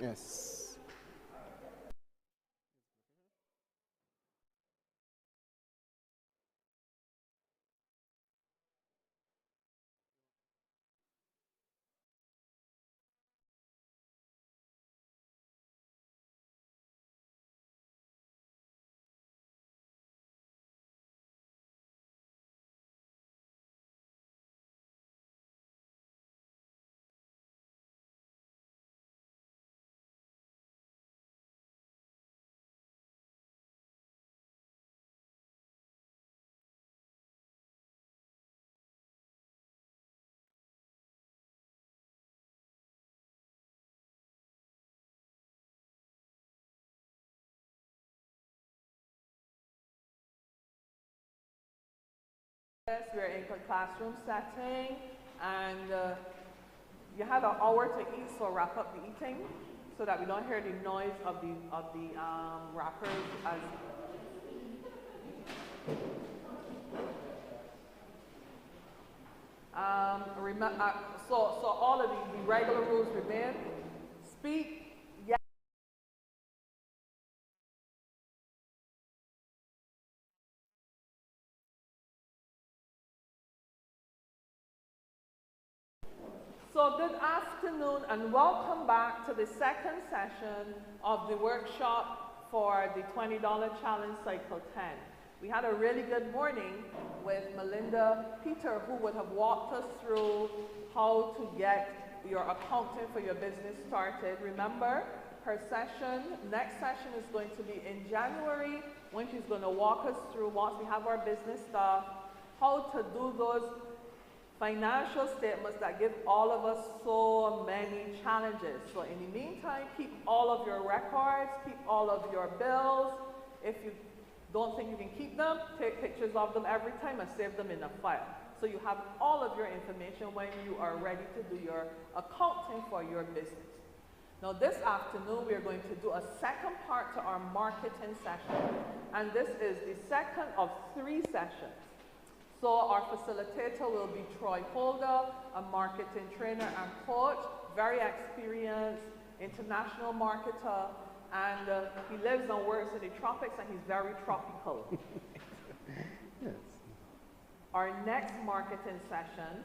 Yes. Yes, we're in a classroom setting, and you have an hour to eat, so wrap up the eating so that we don't hear the noise of the wrappers as so all of the regular rules remain. Speak, yes. So good afternoon and welcome back to the second session of the workshop for the $20 Challenge Cycle 10. We had a really good morning with Melinda Peter, who would have walked us through how to get your accounting for your business started. Remember, her session, next session is going to be in January, when she's going to walk us through, once we have our business stuff, how to do those financial statements that give all of us so many challenges. So in the meantime, keep all of your records, keep all of your bills. If you don't think you can keep them, take pictures of them every time and save them in a file. So you have all of your information when you are ready to do your accounting for your business. Now this afternoon, we are going to do a second part to our marketing session. And this is the second of 3 sessions. So our facilitator will be Troy Holder, a marketing trainer and coach, very experienced international marketer, and he lives and works in the tropics and he's very tropical. Yes. Our next marketing session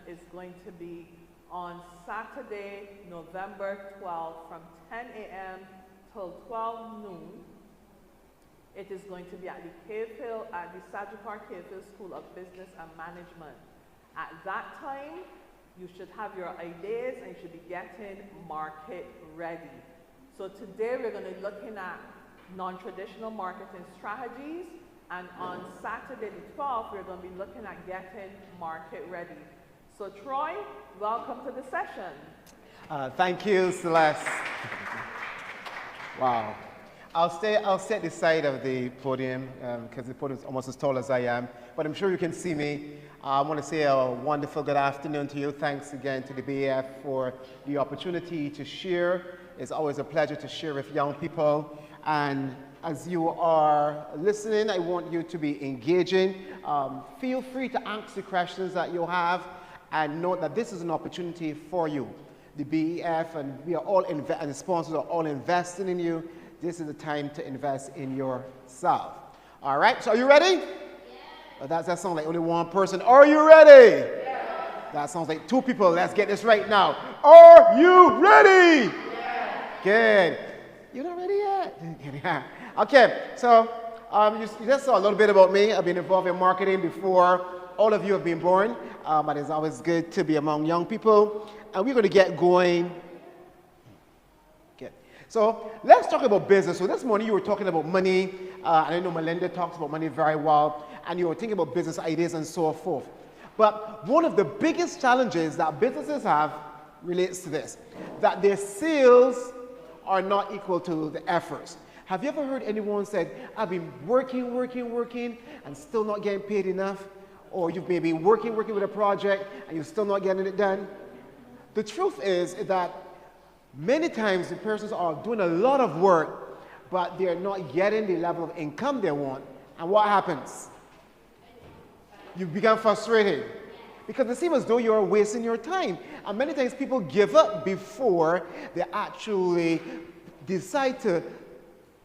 is going to be on Saturday, November 12th from 10 a.m. till 12 noon. It is going to be at the Sagicor Cave Hill School of Business and Management. At that time, you should have your ideas and you should be getting market ready. So today we're going to be looking at non-traditional marketing strategies, and on Saturday the 12th, we're going to be looking at getting market ready. So Troy, welcome to the session. Thank you, Celeste. Wow. I'll stay at the side of the podium because the podium is almost as tall as I am, but I'm sure you can see me. I want to say a wonderful good afternoon to you. Thanks again to the BAF for the opportunity to share. It's always a pleasure to share with young people. And as you are listening, I want you to be engaging. Feel free to ask the questions that you have, and note that this is an opportunity for you. The BEF and we are all and the sponsors are all investing in you. This is the time to invest in yourself. All right, so are you ready? Yeah. That sounds like only one person. Are you ready? Yeah. That sounds like 2 people. Let's get this right now. Are you ready? Yeah. Good. You're not ready yet? Okay, so you just saw a little bit about me. I've been involved in marketing before all of you have been born, but it's always good to be among young people. And we're going to get going. So let's talk about business. So this morning you were talking about money, and I know Melinda talks about money very well, and you were thinking about business ideas and so forth. But one of the biggest challenges that businesses have relates to this, that their sales are not equal to the efforts. Have you ever heard anyone say, I've been working, and still not getting paid enough? Or you've maybe working with a project, and you're still not getting it done? The truth is that many times the persons are doing a lot of work, but they're not getting the level of income they want. And what happens? You become frustrated. because it seems as though you're wasting your time. And many times people give up before they actually decide to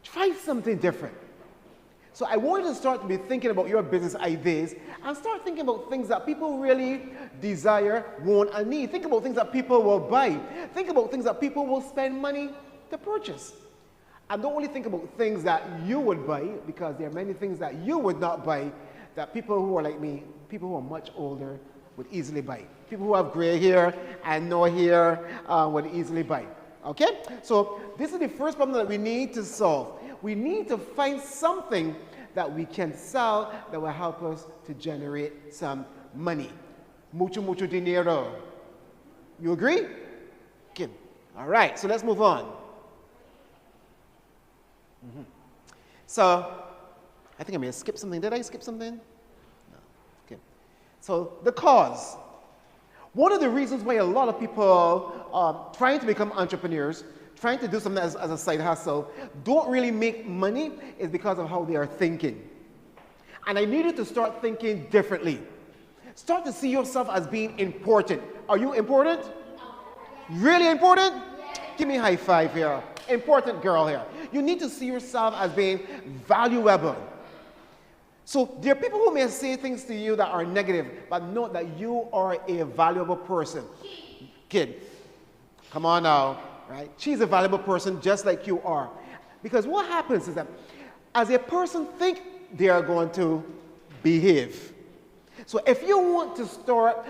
try something different. So I want you to start to be thinking about your business ideas and start thinking about things that people really desire, want, and need. Think about things that people will buy. Think about things that people will spend money to purchase. And don't only think about things that you would buy, because there are many things that you would not buy that people who are like me, people who are much older, would easily buy. People who have gray hair and no hair would easily buy. Okay? So this is the first problem that we need to solve. We need to find something that we can sell that will help us to generate some money. Mucho, mucho dinero. You agree? Okay. All right, so let's move on. So, I think I may have skipped something. Did I skip something? No. Okay. So, the cause. One of the reasons why a lot of people trying to become entrepreneurs, trying to do something as a side hustle, don't really make money is because of how they are thinking. And I need you to start thinking differently. Start to see yourself as being important. Are you important? Really important? Give me a high five here. Important girl here. You need to see yourself as being valuable. So there are people who may say things to you that are negative, but note that you are a valuable person. Kid, come on now, right? She's a valuable person just like you are. Because what happens is that as a person think, they are going to behave. So if you want to start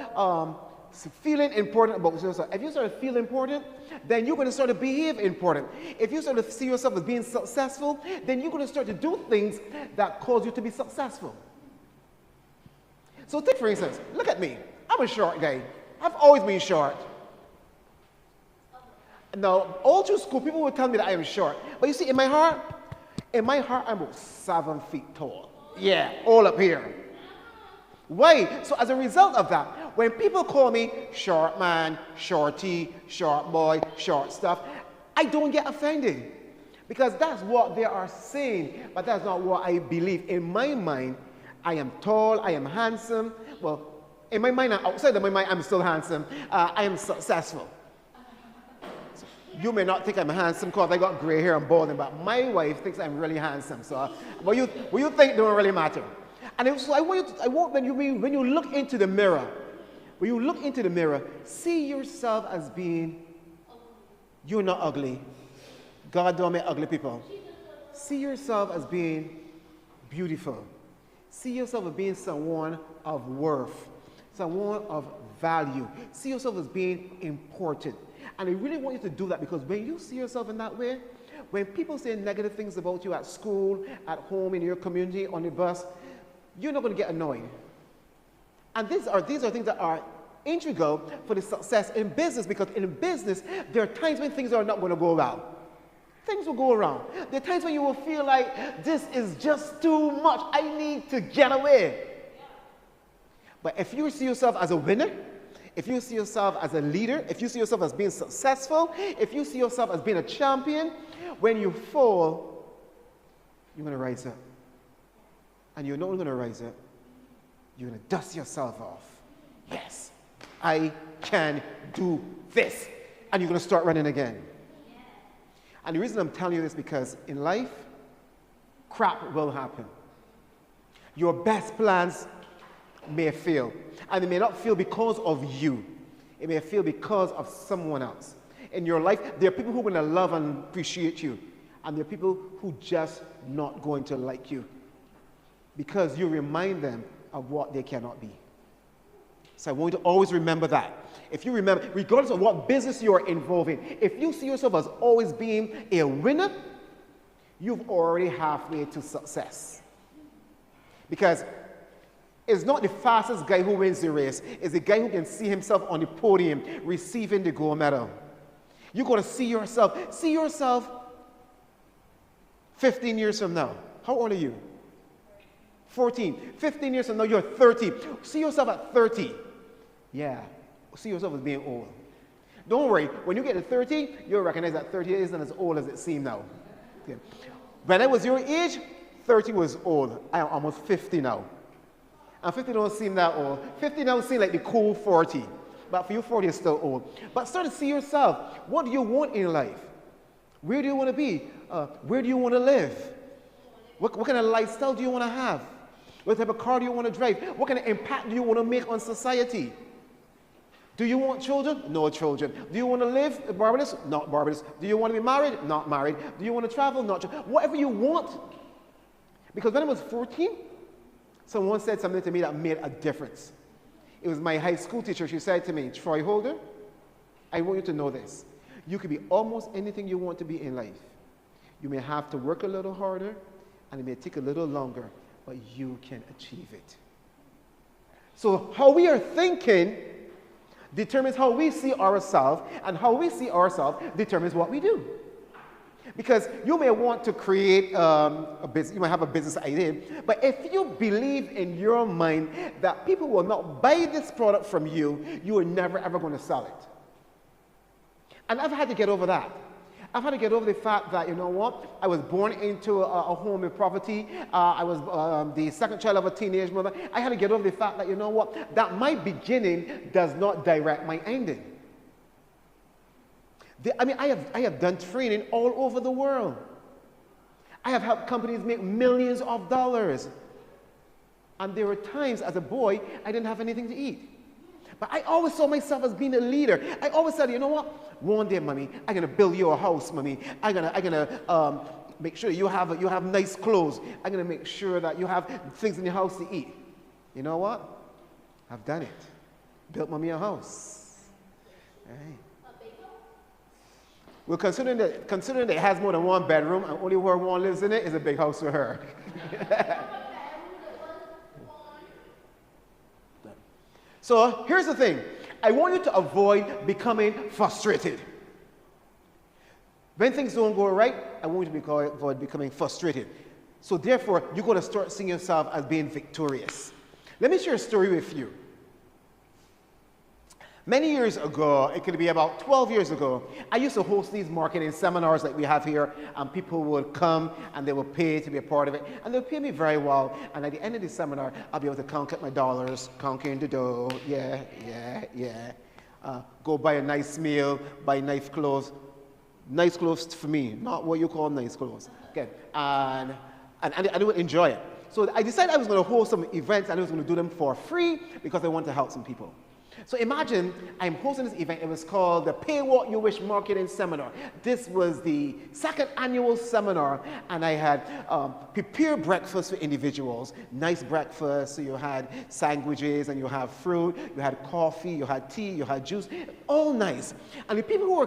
feeling important about yourself, if you start to feel important, then you're going to start to behave important. If you start to see yourself as being successful, then you're going to start to do things that cause you to be successful. So take for instance, look at me. I'm a short guy. I've always been short. Now, all through school, people would tell me that I am short. But you see, in my heart, I'm about 7 feet tall. Yeah, all up here. Why? So as a result of that, when people call me short man, shorty, short boy, short stuff, I don't get offended. Because that's what they are saying, but that's not what I believe. In my mind, I am tall, I am handsome. Well, in my mind and outside of my mind, I'm still handsome. I am successful. So you may not think I'm handsome because I got gray hair and balding, but my wife thinks I'm really handsome. So what you think don't really matter. And so I want when you look into the mirror, see yourself as being, you're not ugly. God don't make ugly people. See yourself as being beautiful. See yourself as being someone of worth, someone of value. See yourself as being important. And I really want you to do that, because when you see yourself in that way, when people say negative things about you at school, at home, in your community, on the bus, you're not going to get annoyed. And these are things that are integral for the success in business, because in business, there are times when things are not going to go well. Things will go wrong. There are times when you will feel like this is just too much. I need to get away. But if you see yourself as a winner, if you see yourself as a leader, if you see yourself as being successful, if you see yourself as being a champion, when you fall, you're going to rise up. And you're not only going to rise up, you're going to dust yourself off. Yes, I can do this. And you're going to start running again. And the reason I'm telling you this, because in life, crap will happen. Your best plans may fail. And they may not fail because of you. It may fail because of someone else. In your life, there are people who are going to love and appreciate you. And there are people who just not going to like you, because you remind them of what they cannot be. So I want you to always remember that. If you remember, regardless of what business you are involved in, if you see yourself as always being a winner, you've already halfway to success. Because it's not the fastest guy who wins the race. It's the guy who can see himself on the podium receiving the gold medal. You're going to see yourself 15 years from now. How old are you? 14. 15 years from now, you're 30. See yourself at 30. Yeah. See yourself as being old. Don't worry. When you get to 30, you'll recognize that 30 isn't as old as it seems now. Okay. When I was your age, 30 was old. I am almost 50 now. And 50 don't seem that old. 50 don't seem like the cool 40. But for you, 40 is still old. But start to see yourself. What do you want in life? Where do you want to be? Where do you want to live? What kind of lifestyle do you want to have? What type of car do you want to drive? What kind of impact do you want to make on society? Do you want children? No children. Do you want to live in Barbados? Not Barbados. Do you want to be married? Not married. Do you want to travel? Not travel. Whatever you want. Because when I was 14, someone said something to me that made a difference. It was my high school teacher. She said to me, Troy Holder, I want you to know this. You can be almost anything you want to be in life. You may have to work a little harder, and it may take a little longer, but you can achieve it. So how we are thinking determines how we see ourselves, and how we see ourselves determines what we do. Because you may want to create a business, you might have a business idea, but if you believe in your mind that people will not buy this product from you, you are never ever going to sell it. And I've had to get over that. I've had to get over the fact that, you know what, I was born into a home with poverty. I was the second child of a teenage mother. I had to get over the fact that, you know what, that my beginning does not direct my ending. I have done training all over the world. I have helped companies make millions of dollars. And there were times as a boy, I didn't have anything to eat. But I always saw myself as being a leader. I always said, you know what? One day, mommy, I'm going to build you a house, mommy. I'm gonna make sure you have nice clothes. I'm going to make sure that you have things in your house to eat. You know what? I've done it. Built mommy a house. Right. Well, considering that it has more than one bedroom and only where one lives in it, is a big house for her. So here's the thing. I want you to avoid becoming frustrated. When things don't go right, I want you to avoid becoming frustrated. So therefore, you're going to start seeing yourself as being victorious. Let me share a story with you. Many years ago, it could be about 12 years ago, I used to host these marketing seminars like we have here, and people would come and they would pay to be a part of it, and they would pay me very well, and at the end of the seminar, I'll be able to count my dollars, counting the dough, go buy a nice meal, buy nice clothes for me, not what you call nice clothes, okay, and I would enjoy it. So I decided I was going to host some events, and I was going to do them for free because I want to help some people. So imagine I'm hosting this event. It was called the Pay What You Wish Marketing Seminar. This was the second annual seminar, and I had prepared breakfast for individuals. Nice breakfast. So you had sandwiches, and you had fruit, you had coffee, you had tea, you had juice, all nice. And the people who were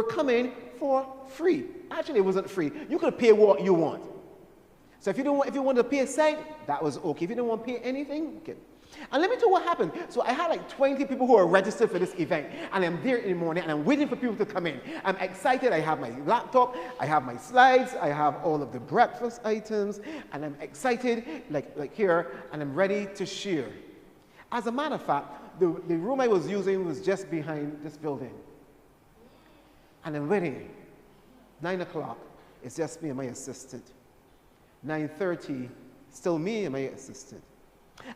coming for free. Actually, it wasn't free. You could pay what you want. So if you wanted to pay a cent, that was okay. If you didn't want to pay anything, okay. And let me tell you what happened. So I had like 20 people who are registered for this event, and I'm there in the morning, and I'm waiting for people to come in. I'm excited. I have my laptop, I have my slides, I have all of the breakfast items, and I'm excited, like here, and I'm ready to share. As a matter of fact, the room I was using was just behind this building. And I'm waiting. 9 o'clock, it's just me and my assistant. 9:30, still me and my assistant.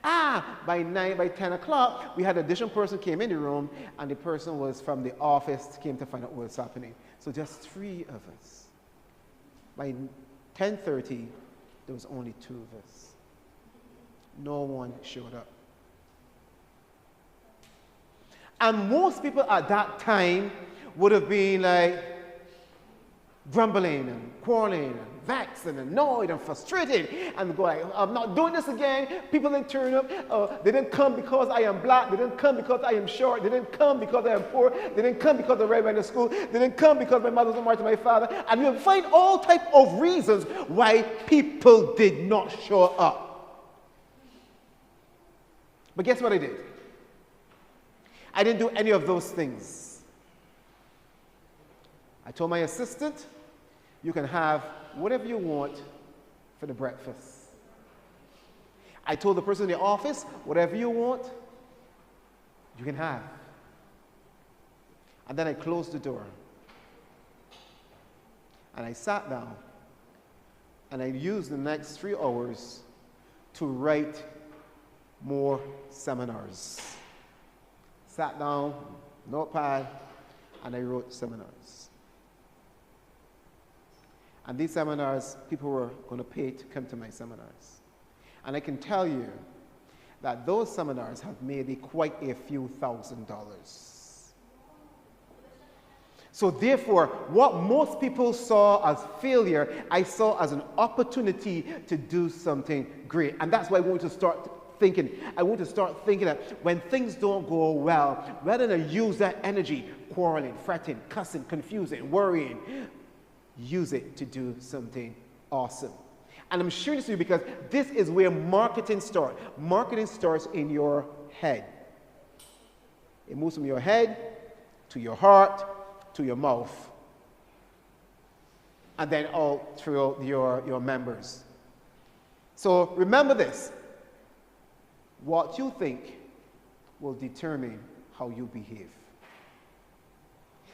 By 10 o'clock, we had an additional person came in the room, and the person was from the office, came to find out what's happening. So just 3 of us. By 10:30, there was only 2 of us. No one showed up. And most people at that time would have been like grumbling and quarreling and vexed and annoyed and frustrated and go like, I'm not doing this again. People didn't turn up. They didn't come because I am black. They didn't come because I am short. They didn't come because I am poor. They didn't come because I went to school. They didn't come because my mother was married to my father. And you'll find all types of reasons why people did not show up. But guess what I did? I didn't do any of those things. I told my assistant, you can have whatever you want for the breakfast. I told the person in the office, whatever you want, you can have. And then I closed the door. And I sat down, and I used the next 3 hours to write more seminars. Sat down, notepad, and I wrote seminars. And these seminars, people were going to pay to come to my seminars. And I can tell you that those seminars have made me quite a few $1,000s. So therefore, what most people saw as failure, I saw as an opportunity to do something great. And that's why I want to start thinking. I want to start thinking that when things don't go well, rather than use that energy, quarreling, fretting, cussing, confusing, worrying, use it to do something awesome. And I'm sharing this with you because this is where marketing starts. Marketing starts in your head. It moves from your head to your heart to your mouth, and then out through your members. So remember this. What you think will determine how you behave.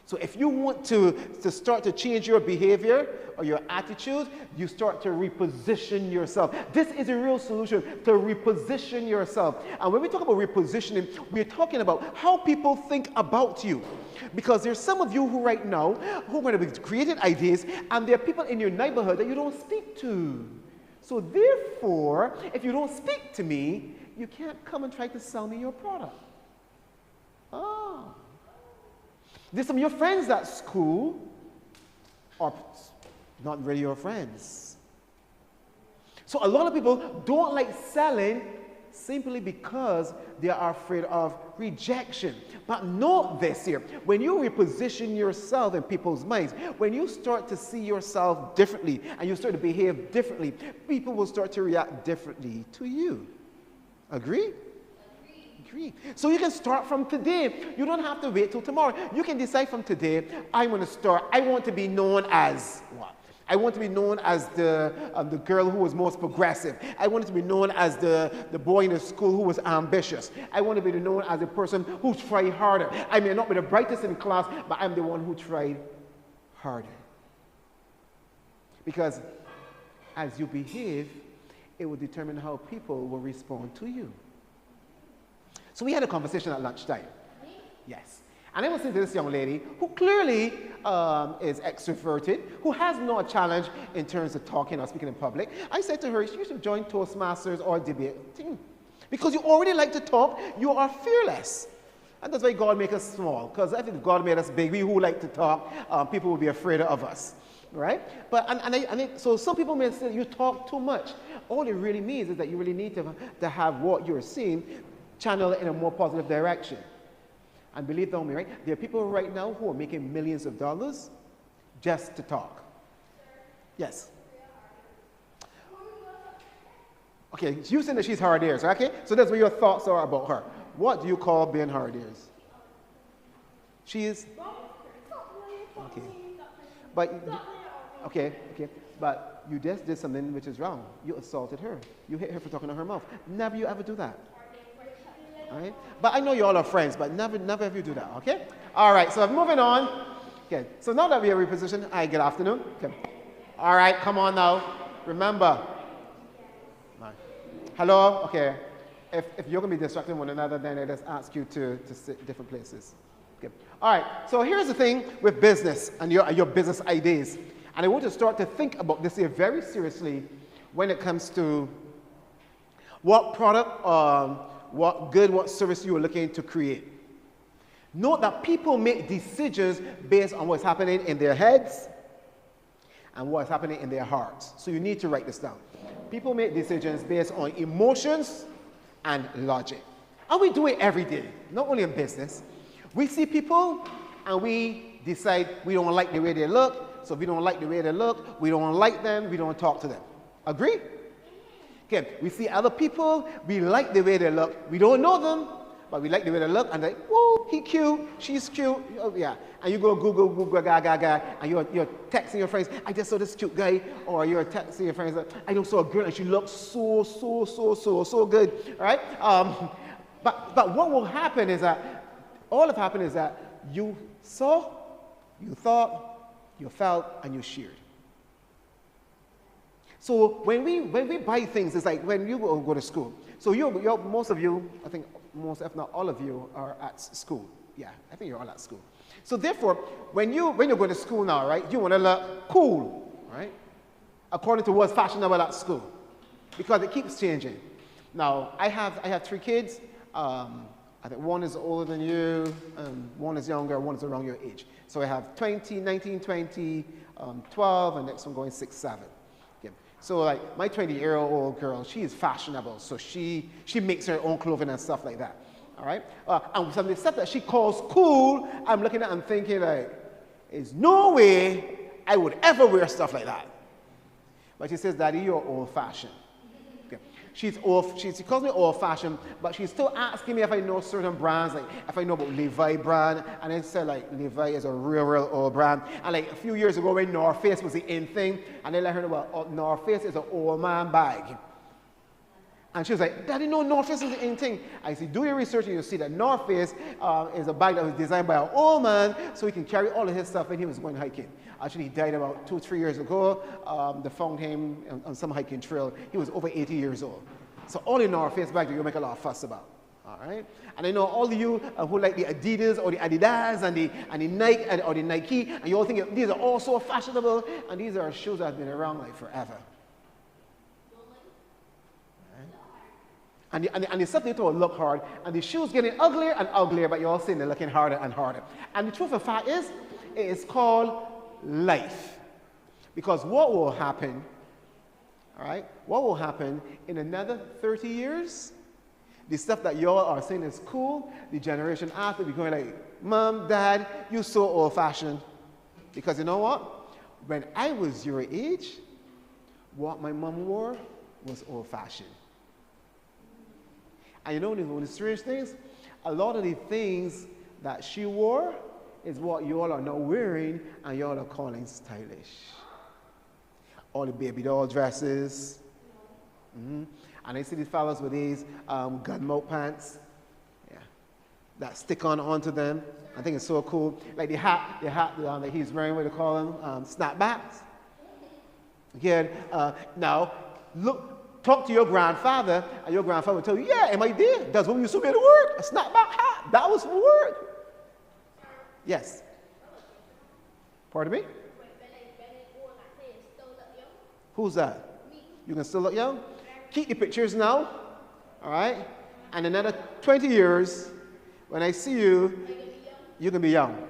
So if you want to start to change your behavior or your attitude, you start to reposition yourself. This is a real solution, to reposition yourself. And when we talk about repositioning, we're talking about how people think about you. Because there's some of you who right now, who are going to be creating ideas, and there are people in your neighborhood that you don't speak to. So therefore, if you don't speak to me, you can't come and try to sell me your product. Oh. There's some of your friends at school are not really your friends. So a lot of people don't like selling simply because they are afraid of rejection. But note this here, when you reposition yourself in people's minds, when you start to see yourself differently and you start to behave differently, people will start to react differently to you. Agree? Agree. So you can start from today. You don't have to wait till tomorrow. You can decide from today, I'm going to start. I want to be known as what? I want to be known as the girl who was most progressive. I want to be known as the boy in the school who was ambitious. I want to be known as the person who tried harder. I may not be the brightest in class, but I'm the one who tried harder. Because as you behave, it will determine how people will respond to you. So we had a conversation at lunchtime. Yes. And I was saying to this young lady who clearly is extroverted, who has no challenge in terms of talking or speaking in public. I said to her, you should join Toastmasters or debate team. Because you already like to talk, you are fearless. And that's why God made us small. Because I think if God made us big, we who like to talk, people will be afraid of us. Right? But so some people may say you talk too much. All it really means is that you really need to have what you're seeing channel it in a more positive direction. And believe me, right? There are people right now who are making millions of dollars just to talk. Yes. Okay, you saying that she's hard ears, okay? So that's what your thoughts are about her. What do you call being hard ears? She is. Okay. But okay. But you just did something which is wrong. You assaulted her. You hit her for talking to her mouth. Never you ever do that. All right? But I know you all are friends, but never ever you do that, okay? All right, so moving on. Okay, so now that we are repositioned, hi, good afternoon. Okay. All right, come on now. Remember. Right. Hello? Okay. If you're going to be distracting one another, then I just ask you to sit different places. Okay. All right, so here's the thing with business and your business ideas. And I want to start to think about this here very seriously when it comes to what product, what service you are looking to create. Note that people make decisions based on what's happening in their heads and what's happening in their hearts. So you need to write this down. People make decisions based on emotions and logic. And we do it every day, not only in business. We see people and we decide we don't like the way they look. So if we don't like the way they look, we don't like them, we don't talk to them. Agree? Okay, we see other people, we like the way they look. We don't know them, but we like the way they look, and like, whoa, he cute, she's cute. Oh, yeah. And you go Google, gaga, and you're texting your friends, I just saw this cute guy, or you're texting your friends, I just saw a girl, and she looks so good, all right? But what will happen is that, all that happened is that you saw, you thought, you felt, and you shared. So when we buy things, it's like when you go to school. So most of you, I think most, if not all of you, are at school. Yeah, I think you're all at school. So therefore, when you're going to school now, right, you want to look cool, right? According to what's fashionable at school, because it keeps changing. Now, I have 3 kids. I think one is older than you, one is younger, one is around your age. So I have 20, 19, 20, 12, and next one going 6, 7. Okay. So like my 20-year-old girl, she is fashionable, so she makes her own clothing and stuff like that. All right? And some of the stuff that she calls cool, I'm looking at and thinking like, there's no way I would ever wear stuff like that. But she says, Daddy, you're old-fashioned. Okay. She calls me old-fashioned, but she's still asking me if I know certain brands, like if I know about Levi brand, and I said like Levi is a real old brand. And like a few years ago when North Face was the in thing, and they let her know, well, North Face is an old man bag. And she was like, Daddy, no, North Face is the in thing. I said, do your research and you'll see that North Face is a bag that was designed by an old man so he can carry all of his stuff when he was going hiking. Actually, he died about 2-3 years ago. They found him on some hiking trail. He was over 80 years old. So all in North Face bag that you make a lot of fuss about. All right? And I know all of you who like the Adidas or the Adidas and the Nike or the Nike, and you all think these are all so fashionable, and these are shoes that have been around like forever. And the stuff they told look hard, and the shoes getting uglier and uglier, but you're all saying they're looking harder and harder. And the truth of the fact is, it is called life. Because what will happen, all right, what will happen in another 30 years, the stuff that y'all are saying is cool, the generation after will be going like, Mom, Dad, you're so old-fashioned. Because you know what? When I was your age, what my mom wore was old-fashioned. And you know one of the strange things? A lot of the things that she wore is what you all are now wearing and you all are calling stylish. All the baby doll dresses. Mm-hmm. And I see these fellas with these gun mount pants. Yeah. That stick onto them. I think it's so cool. Like the hat that he's wearing, what do you call them? Snapbacks. Again, now, look. Talk to your grandfather, and your grandfather will tell you, yeah, am I there? That's what we used to wear to work. A snapback hat. That was for work. Yes. Pardon me? Who's that? You can still look young? Keep the pictures now. All right? And another 20 years, when I see you, you can be young.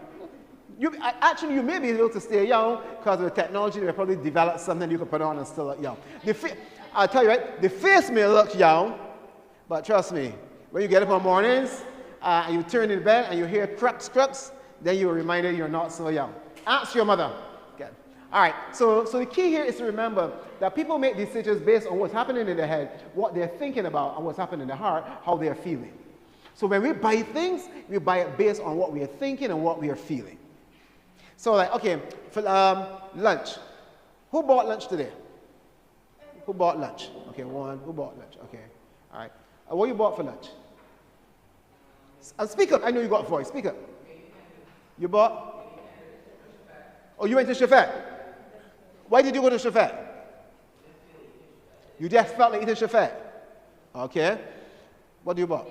Actually, you may be able to stay young because of the technology. They'll probably develop something you can put on and still look young. I'll tell you, right, the face may look young, but trust me, when you get up on mornings and you turn in bed and you hear crux, then you're reminded you're not so young. Ask your mother. Okay. All right, so the key here is to remember that people make decisions based on what's happening in their head, what they're thinking about, and what's happening in their heart, how they're feeling. So when we buy things, we buy it based on what we are thinking and what we are feeling. So like, okay, for lunch. Who bought lunch today? Who bought lunch? Okay, one. Who bought lunch? Okay, all right. What you bought for lunch? Speak up. I know you got a voice. Speak up. You bought? Oh, you went to Chefette. Why did you go to Chefette? You just felt like eating Chefette. Okay. What do you bought?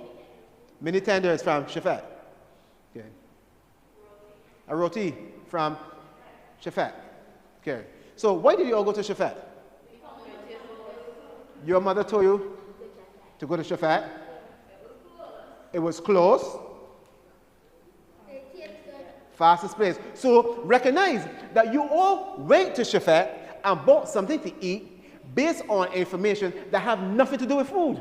Mini tenders from Chefette. Okay. A roti from Chefette. Okay. So why did you all go to Chefette? Your mother told you to go to Chefette? It was close. Fastest place. So recognize that you all went to Chefette and bought something to eat based on information that have nothing to do with food.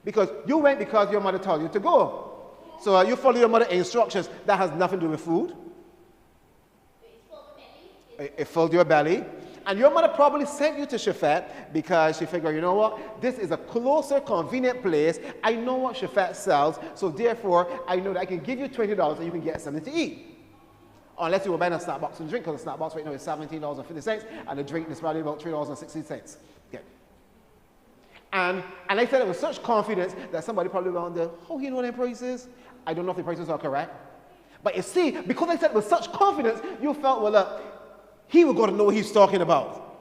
Because you went because your mother told you to go. So you follow your mother's instructions that has nothing to do with food. It filled your belly. And your mother probably sent you to Chefette because she figured, you know what, this is a closer, convenient place. I know what Chefette sells, so therefore, I know that I can give you $20 and you can get something to eat. Unless you were buying a snack box and drink, because the snack box right now is $17.50, and the drink is probably about $3.60. Okay. And I said it with such confidence that somebody probably wondered, how you know the prices? I don't know if the prices are correct. But you see, because I said it with such confidence, you felt, well, look, he was going to know what he's talking about.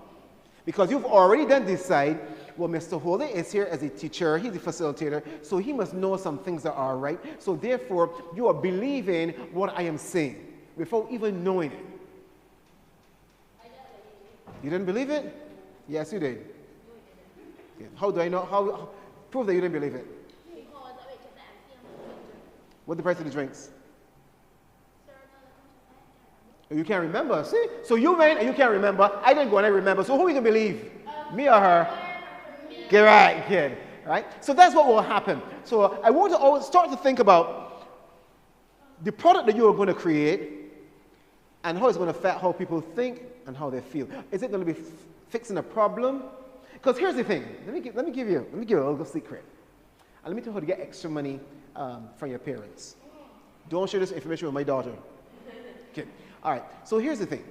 Because you've already then decided Well, Mr. Holder is here as a teacher, he's a facilitator, so he must know some things that are right. So therefore, you are believing what I am saying without even knowing it. You didn't believe it? Yes, you did. Okay. How do I know? How prove that you didn't believe it? What the price of the drinks? You can't remember. See? So you went and you can't remember. I didn't go and I remember. So who are you going to believe? Me or her? Get right, kid. Right? So that's what will happen. So I want to always start to think about the product that you are going to create and how it's going to affect how people think and how they feel. Is it going to be fixing a problem? Because here's the thing. Let me give you a little secret. And let me tell you how to get extra money from your parents. Don't share this information with my daughter. Okay. All right. So here's the thing.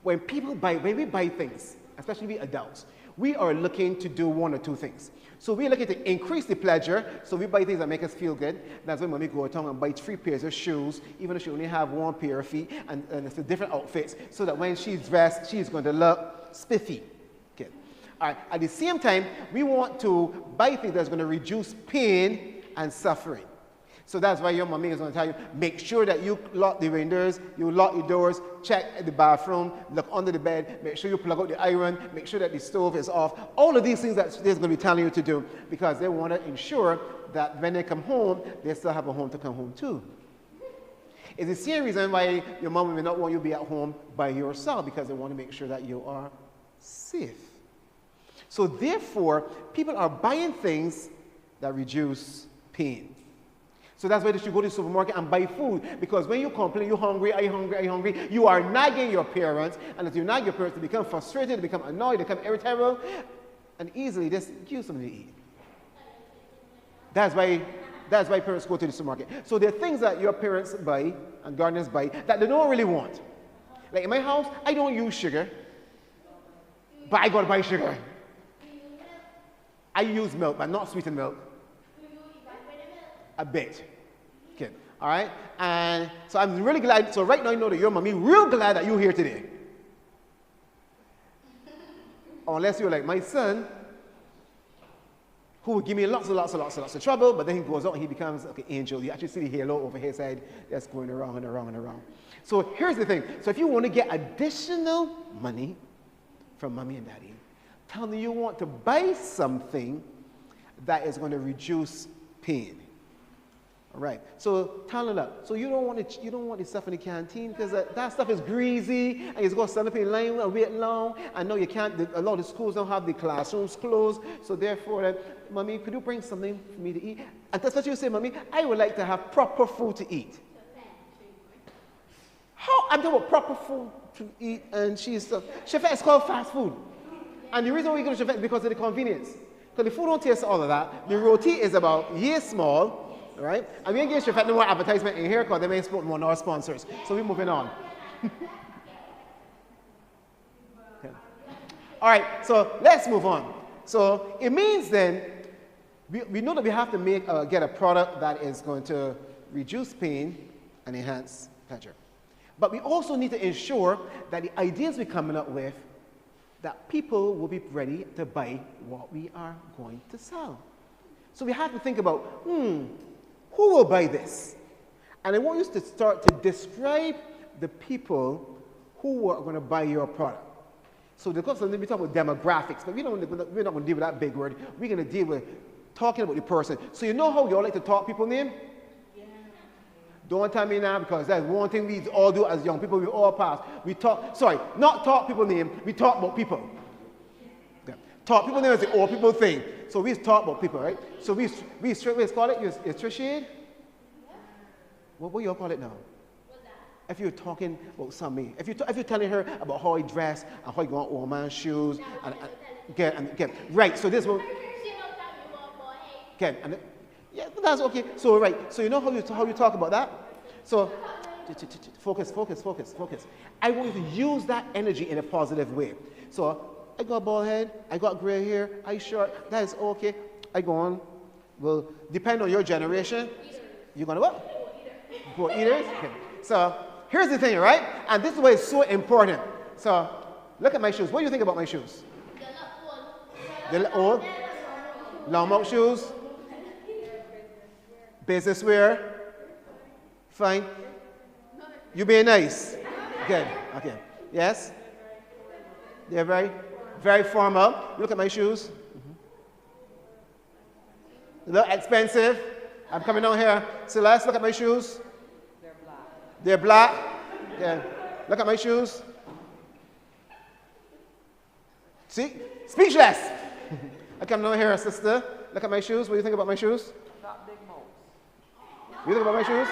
When we buy things, especially we adults, we are looking to do one or two things. So we're looking to increase the pleasure. So we buy things that make us feel good. That's when mommy go out and buy 3 pairs of shoes, even if she only have 1 pair of feet, and it's a different outfits, so that when she's dressed, she's going to look spiffy. Okay. All right. At the same time, we want to buy things that's going to reduce pain and suffering. So that's why your mommy is going to tell you, make sure that you lock the windows, you lock your doors, check the bathroom, look under the bed, make sure you plug out the iron, make sure that the stove is off. All of these things that they're going to be telling you to do, because they want to ensure that when they come home, they still have a home to come home to. It's the same reason why your mom may not want you to be at home by yourself, because they want to make sure that you are safe. So therefore, people are buying things that reduce pain. So that's why they should go to the supermarket and buy food. Because when you complain, you're hungry, are you hungry, are you hungry? You are nagging your parents. And as you nag your parents, they become frustrated, they become annoyed, they become irritable. And easily just give something to eat. That's why parents go to the supermarket. So there are things that your parents buy and gardeners buy that they don't really want. Like in my house, I don't use sugar. But I got to buy sugar. I use milk, but not sweetened milk. A bit. Okay. All right. And so I'm really glad. So right now you know that your mommy real glad that you're here today. Unless you're like my son, who would give me lots of trouble, but then he goes out and he becomes like an angel. You actually see the halo over his head that's going around and around and around. So here's the thing. So if you want to get additional money from mommy and daddy, tell them you want to buy something that is going to reduce pain. All right. So tell them that. So you don't want the stuff in the canteen because that stuff is greasy and it's going to stand up in line and wait long. I know you can't. A lot of schools don't have the classrooms closed. So therefore, mommy, could you bring something for me to eat? And that's what you say, mommy. I would like to have proper food to eat. How? I'm talking about proper food to eat, and she's Chefette is called fast food. And the reason we go to Chefette is because of the convenience. Because the food don't taste all of that. The roti is about yay small. Right? And we ain't giving Chefette no more advertisement in here because they may support one of our sponsors. So we're moving on. Okay. All right, so let's move on. So it means then, we know that we have to get a product that is going to reduce pain and enhance pleasure. But we also need to ensure that the ideas we're coming up with, that people will be ready to buy what we are going to sell. So we have to think about, who will buy this? And I want you to start to describe the people who are going to buy your product. So because we talk about demographics, but we're not going to deal with that big word. We're going to deal with talking about the person. So you know how you all like to talk people's name? Yeah. Don't tell me now, because that's one thing we all do as young people. We all pass. Not talk people's name. We talk about people. Okay. Talk people's name is the old people thing. So we talk about people, right? So we call it, is Trishade? What will you all call it now? What's that? If you're talking about somebody, if you're telling her about how he dressed and how he got old man's shoes, and right, so this one. Okay, and yeah, that's okay. So right, so you know how you talk about that? So focus. I want you to use that energy in a positive way. So I got bald head, I got gray hair, I short, that is okay. I go on. Well, depend on your generation. You're gonna what? Go eaters. Okay. So here's the thing, right? And this is why it's so important. So look at my shoes. What do you think about my shoes? The old long mouth shoes. Business wear. Fine. You being nice. Good. Okay. Yes? They're very, very formal. Look at my shoes. A little expensive. I'm coming down here. Celeste, look at my shoes. They're black. Yeah. Look at my shoes. See? Speechless. I come down here, sister. Look at my shoes. What do you think about my shoes? Got big mouth. You think about my shoes?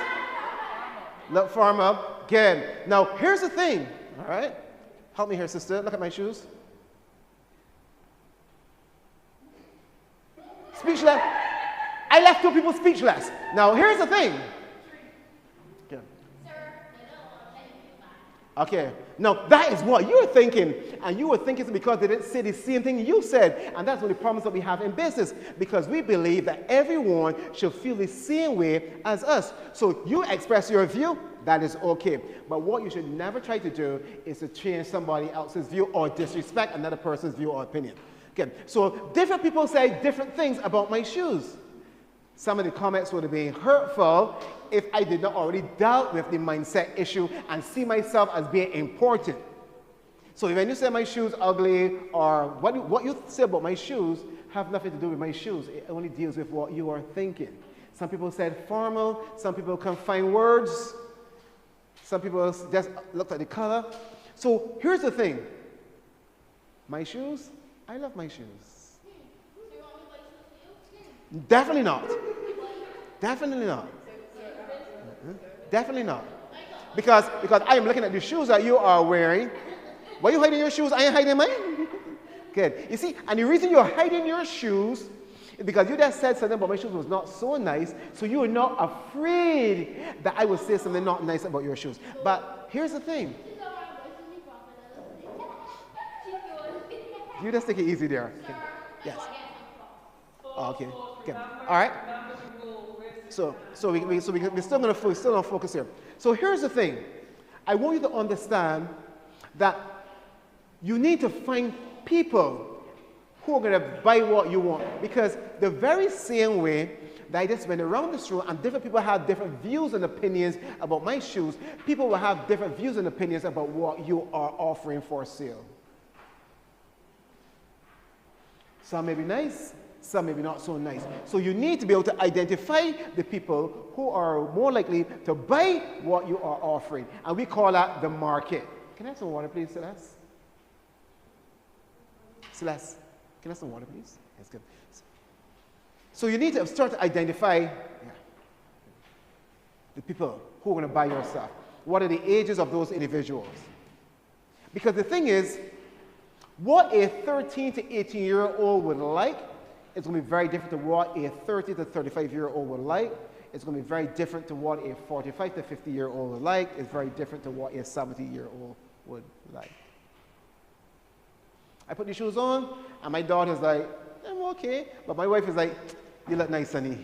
Look formal. Good. Now, here's the thing. All right? Help me here, sister. Look at my shoes. Speechless. I left two people speechless. Now, here's the thing. Okay. Now, that is what you're thinking. And you were thinking because they didn't say the same thing you said. And that's the only promise that we have in business. Because we believe that everyone should feel the same way as us. So you express your view, that is okay. But what you should never try to do is to change somebody else's view or disrespect another person's view or opinion. Okay. So different people say different things about my shoes. Some of the comments would have been hurtful if I did not already dealt with the mindset issue and see myself as being important. So when you say my shoes ugly or what you say about my shoes have nothing to do with my shoes. It only deals with what you are thinking. Some people said formal. Some people can't find words. Some people just looked at the color. So here's the thing. My shoes, I love my shoes. Definitely not. Definitely not. Definitely not. Because I am looking at the shoes that you are wearing. Why are you hiding your shoes? I ain't hiding mine. Good. You see, and the reason you're hiding your shoes is because you just said something about my shoes was not so nice, so you are not afraid that I will say something not nice about your shoes. But here's the thing. You just take it easy there. Okay. Yes. Oh, okay. Okay. All right. So we're still going to focus here. So here's the thing. I want you to understand that you need to find people who are going to buy what you want. Because the very same way that I just went around the store and different people have different views and opinions about my shoes, people will have different views and opinions about what you are offering for sale. Some may be nice. Some may be not so nice. So you need to be able to identify the people who are more likely to buy what you are offering. And we call that the market. Can I have some water, please, Celeste? Celeste, can I have some water, please? That's good. So you need to start to identify the people who are going to buy your stuff. What are the ages of those individuals? Because the thing is, what a 13 to 18-year-old would like, it's going to be very different to what a 30 to 35-year-old would like. It's going to be very different to what a 45 to 50-year-old would like. It's very different to what a 70-year-old would like. I put the shoes on, and my daughter's like, I'm okay. But my wife is like, you look nice, honey.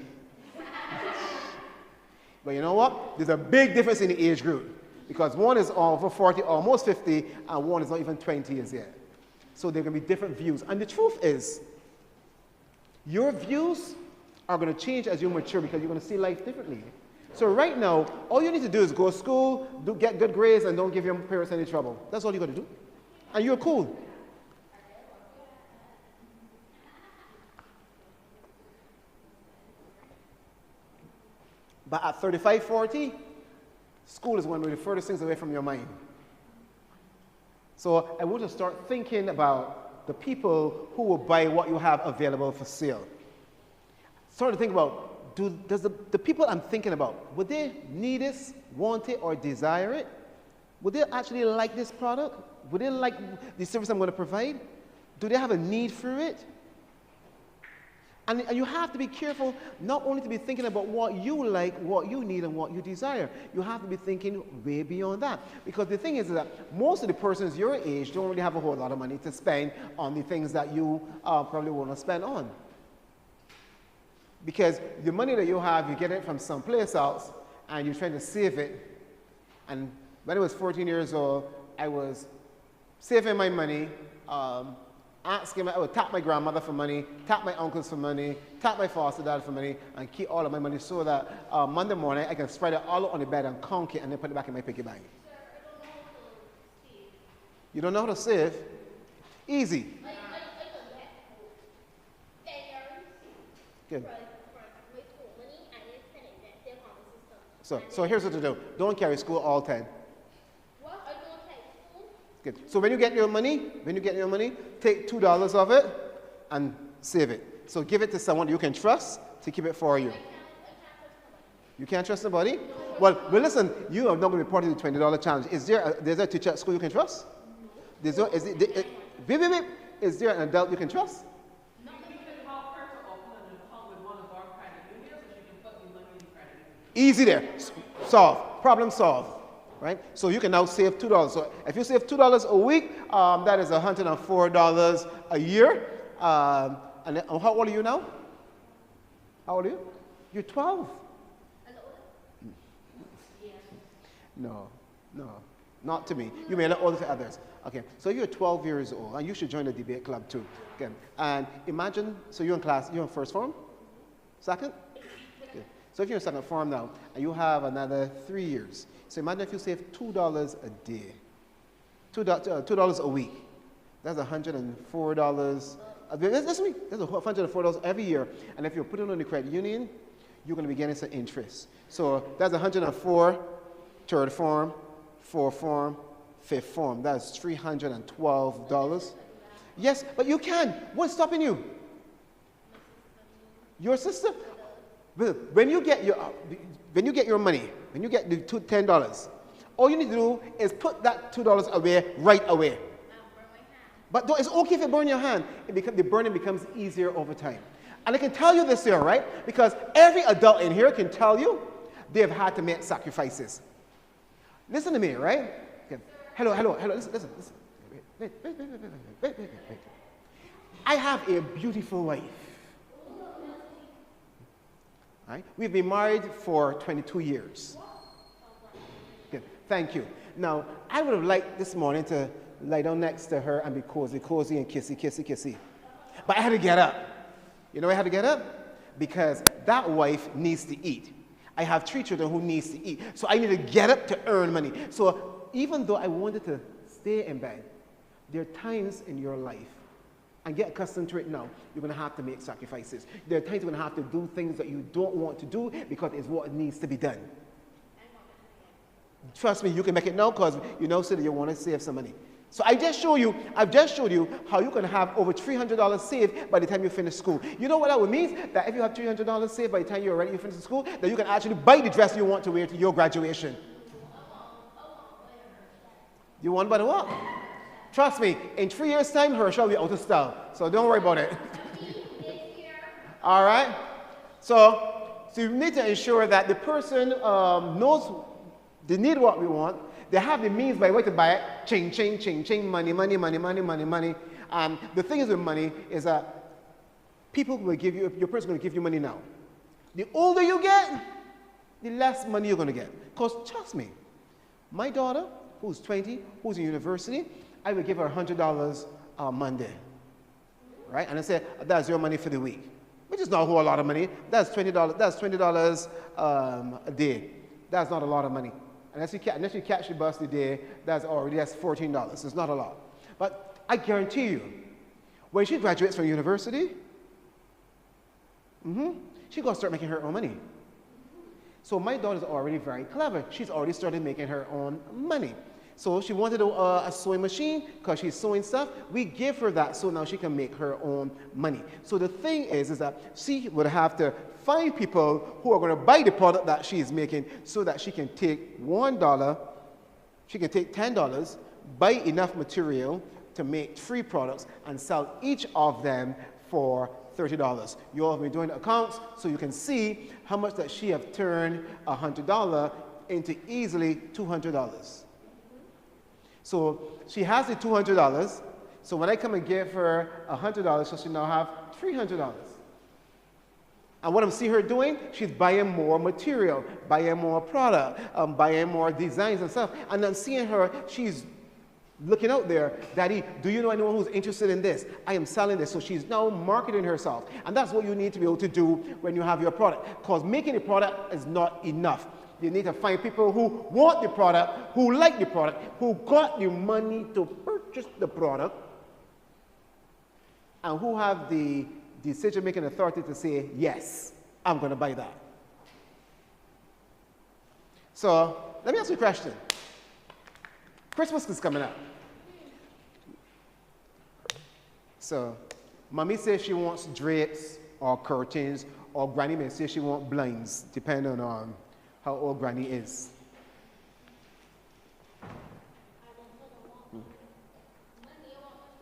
But you know what? There's a big difference in the age group. Because one is over 40, almost 50, and one is not even 20 years yet. So there are going to be different views. And the truth is, your views are going to change as you mature because you're going to see life differently. So right now, all you need to do is go to school, get good grades, and don't give your parents any trouble. That's all you got to do. And you're cool. But at 35, 40, school is one of the furthest things away from your mind. So I want to start thinking about the people who will buy what you have available for sale. Start to think about, does the people I'm thinking about, would they need this, want it, or desire it? Would they actually like this product? Would they like the service I'm going to provide? Do they have a need for it? And you have to be careful not only to be thinking about what you like, what you need, and what you desire. You have to be thinking way beyond that. Because the thing is that most of the persons your age don't really have a whole lot of money to spend on the things that you probably want to spend on. Because the money that you have, you get it from someplace else, and you're trying to save it. And when I was 14 years old, I was saving my money ask him, I would tap my grandmother for money, tap my uncles for money, tap my foster dad for money, and keep all of my money so that Monday morning I can spread it all on the bed and conk it and then put it back in my piggy bank. You don't know how to save? Easy. Good. So here's what to do. Don't carry school all 10. Good. So when you get your money, take $2 of it and save it. So give it to someone you can trust to keep it for you. You can't trust nobody? Well, listen, you are not going to be part of the $20 challenge. Is there a teacher at school you can trust? Is there an adult you can trust? Easy there. Solve. Problem solved. Right? So you can now save $2. So if you save $2 a week, that is $104 a year. And how old are you now? How old are you? You're 12. No, not to me. You may look older to others. Okay, so you're 12 years old, and you should join the debate club too. Okay, and imagine, so you're in class, you're in first form? Second? Okay. So if you're in second form now, and you have another 3 years, so imagine if you save $2 a day, $2 a week. That's $104. Listen to me. That's $104 every year. And if you put it on the credit union, you're going to be getting some interest. So that's $104, third form, fourth form, fifth form. That's $312. Yes, but you can. What's stopping you? Your sister. When you get your money, when you get the $10, all you need to do is put that $2 away right away. But it's okay if you burn your hand. The burning becomes easier over time. And I can tell you this here, right? Because every adult in here can tell you they've had to make sacrifices. Listen to me, right? Okay. Hello, listen. Wait. I have a beautiful wife. Right? We've been married for 22 years. Good. Thank you. Now, I would have liked this morning to lie down next to her and be cozy and kissy. But I had to get up. You know why I had to get up? Because that wife needs to eat. I have 3 children who needs to eat. So I need to get up to earn money. So even though I wanted to stay in bed, there are times in your life, and get accustomed to it now, you're going to have to make sacrifices. There are times you're going to have to do things that you don't want to do because it's what needs to be done. Trust me, you can make it now because you know so that you want to save some money. So I've just showed you how you can have over $300 saved by the time you finish school. You know what that would mean? That if you have $300 saved by the time you're ready to finish school, that you can actually buy the dress you want to wear to your graduation. You want to buy the what? Trust me, in 3 years' time, Herschel will be out of style. So don't worry about it. All right? So you need to ensure that the person knows they need what we want. They have the means by way to buy it. Ching, money. The thing is with money is that people will give you, your person is going to give you money now. The older you get, the less money you're going to get. Because trust me, my daughter, who's 20, who's in university, I will give her $100 on Monday. Right? And I say, that's your money for the week. Which is not a whole lot of money. That's $20. That's $20 a day. That's not a lot of money. Unless you catch the bus today, that's $14. It's not a lot. But I guarantee you, when she graduates from university, she's going to start making her own money. So my daughter's already very clever. She's already started making her own money. So she wanted a sewing machine because she's sewing stuff. We give her that so now she can make her own money. So the thing is that she would have to find people who are going to buy the product that she is making so that she can take $1, she can take $10, buy enough material to make 3 products and sell each of them for $30. You all have been doing the accounts so you can see how much that she have turned $100 into easily $200. So she has the $200. So when I come and give her $100, so she now have $300. And what I'm seeing her doing, she's buying more material, buying more product, buying more designs and stuff. And I'm seeing her, she's looking out there, Daddy, do you know anyone who's interested in this? I am selling this. So she's now marketing herself. And that's what you need to be able to do when you have your product. Because making the product is not enough. You need to find people who want the product, who like the product, who got the money to purchase the product, and who have the decision-making authority to say, yes, I'm going to buy that. So let me ask you a question. Christmas is coming up. So Mommy says she wants drapes or curtains, or Granny may say she wants blinds, depending on how old Granny is.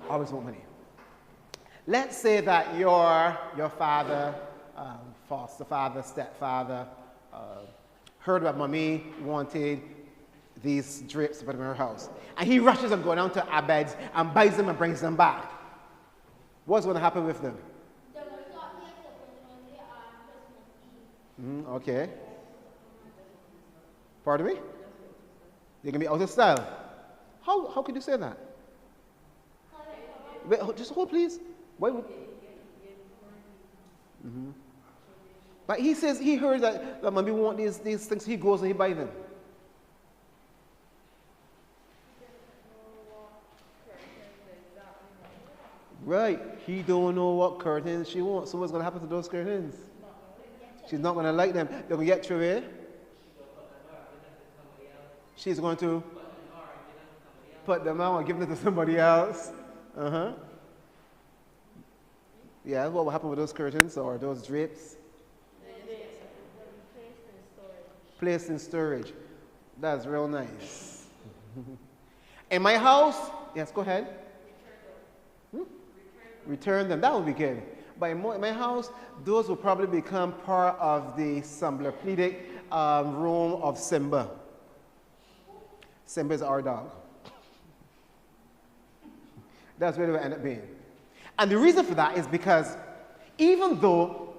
Always want money. Let's say that your father, foster father, stepfather, heard that Mommy wanted these drapes to put in her house. And he rushes and goes down to Abed's and buys them and brings them back. What's going to happen with them? Okay. Pardon me? They're going to be out of style. How could you say that? Wait, just hold, please. Wait. But he says he heard that Mommy want these things. He goes and he buys them. Right. He don't know what curtains she wants. So what's going to happen to those curtains? She's not going to like them. They're going to get through here. She's going to put them out and give them to somebody else. Yeah, what will happen with those curtains or those drapes? Placed in storage. That's real nice. In my house, yes, go ahead. Return them. That would be good. But in my house, those will probably become part of the encyclopedic room of Simba. Simba is our dog. That's where it will end up being. And the reason for that is because even though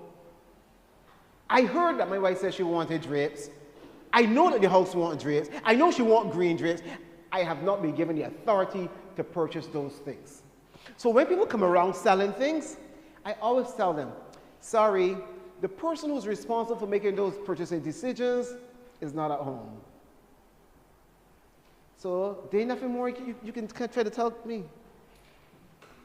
I heard that my wife said she wanted drapes, I know that the house wanted drapes, I know she wanted green drapes, I have not been given the authority to purchase those things. So when people come around selling things, I always tell them, sorry, the person who's responsible for making those purchasing decisions is not at home. So there's nothing more you can try to tell me.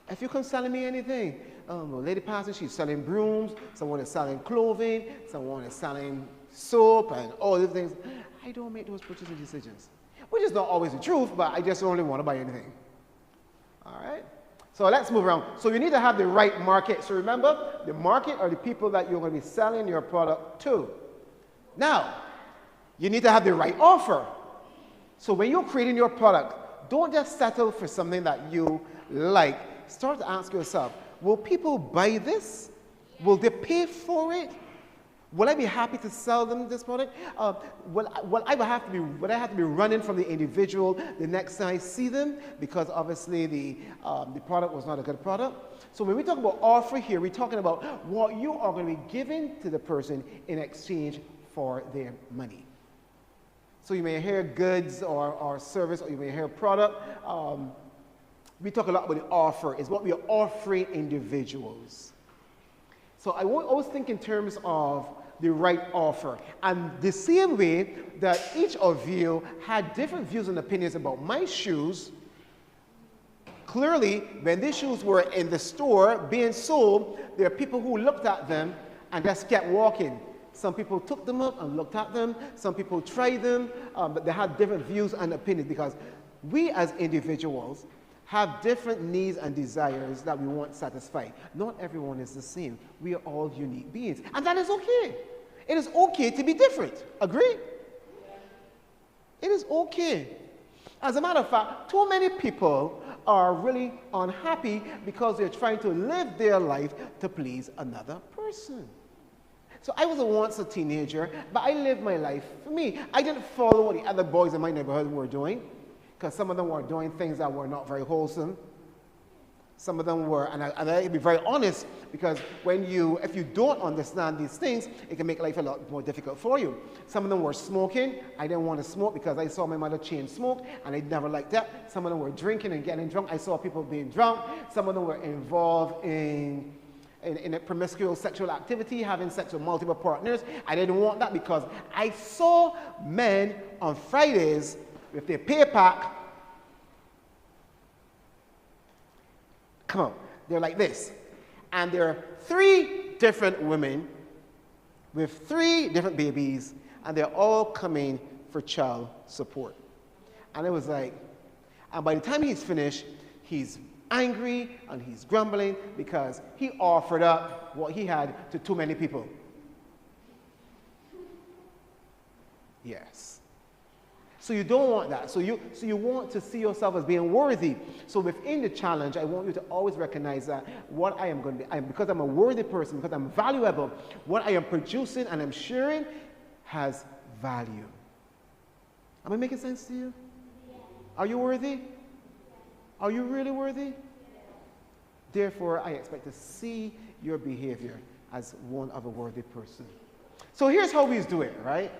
If you come selling me anything, a lady passing, she's selling brooms, someone is selling clothing, someone is selling soap and all these things. I don't make those purchasing decisions, which is not always the truth, but I just only want to buy anything. All right? So let's move around. So you need to have the right market. So remember, the market are the people that you're going to be selling your product to. Now, you need to have the right offer. So when you're creating your product, don't just settle for something that you like. Start to ask yourself, will people buy this? Will they pay for it? Will I be happy to sell them this product? Will I have to be running from the individual the next time I see them? Because obviously the product was not a good product. So when we talk about offer here, we're talking about what you are going to be giving to the person in exchange for their money. So you may hear goods or service, or you may hear product. We talk a lot about the offer. It's what we are offering individuals. So I always think in terms of the right offer. And the same way that each of you had different views and opinions about my shoes, clearly when these shoes were in the store being sold, there are people who looked at them and just kept walking. Some people took them up and looked at them. Some people tried them, but they had different views and opinions because we as individuals have different needs and desires that we want satisfied. Not everyone is the same. We are all unique beings. And that is okay. It is okay to be different. Agree? It is okay. As a matter of fact, too many people are really unhappy because they're trying to live their life to please another person. So I was once a teenager, but I lived my life for me. I didn't follow what the other boys in my neighborhood were doing, because some of them were doing things that were not very wholesome. Some of them were, and I be very honest, because if you don't understand these things, it can make life a lot more difficult for you. Some of them were smoking. I didn't want to smoke because I saw my mother chain smoke, and I never liked that. Some of them were drinking and getting drunk. I saw people being drunk. Some of them were involved in a promiscuous sexual activity, having sex with multiple partners. I didn't want that because I saw men on Fridays with their pay pack. Come on, they're like this. And there are 3 different women with 3 different babies, and they're all coming for child support. And it was like, and by the time he's finished, he's angry and he's grumbling because he offered up what he had to too many people. Yes. So you don't want that. So you want to see yourself as being worthy. So within the challenge, I want you to always recognize that what I am going to be, because I'm a worthy person, because I'm valuable, what I am producing and I'm sharing has value. Am I making sense to you? Yeah. Are you worthy? Are you really worthy? Yeah. Therefore, I expect to see your behavior as one of a worthy person. So here's how we do it, right?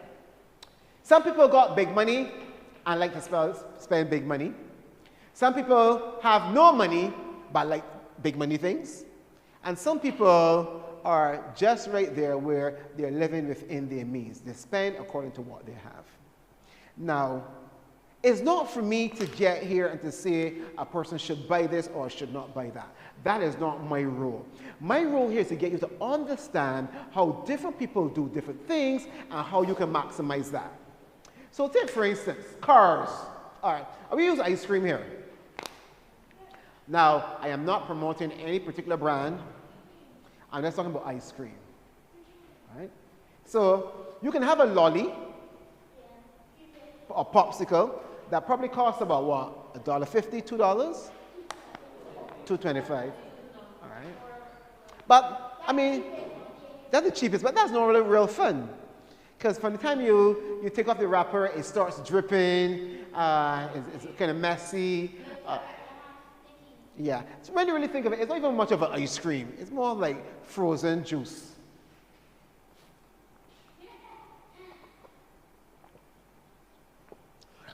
Some people got big money and like to spend big money. Some people have no money but like big money things. And some people are just right there where they're living within their means. They spend according to what they have. Now, it's not for me to get here and to say a person should buy this or should not buy that. That is not my role. My role here is to get you to understand how different people do different things and how you can maximize that. So take, for instance, cars. All right, we use ice cream here. Now, I am not promoting any particular brand. I'm just talking about ice cream. All right? So you can have a lolly or popsicle that probably costs about what? $1.50, $2? $2.25. All right. But I mean, that's the cheapest, but that's not really real fun. Because from the time you take off the wrapper, it starts dripping, it's kind of messy. Yeah, so when you really think of it, it's not even much of an ice cream. It's more like frozen juice.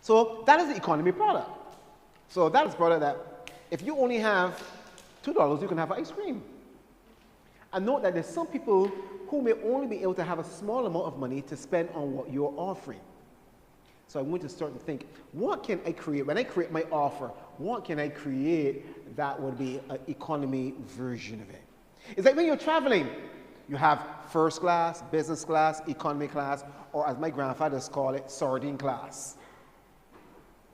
So that is the economy product. So that is a product that if you only have $2, you can have ice cream. And note that there's some people who may only be able to have a small amount of money to spend on what you're offering. So I want to start to think, what can I create? When I create my offer, what can I create that would be an economy version of it? It's like when you're traveling, you have first class, business class, economy class, or as my grandfathers call it, sardine class.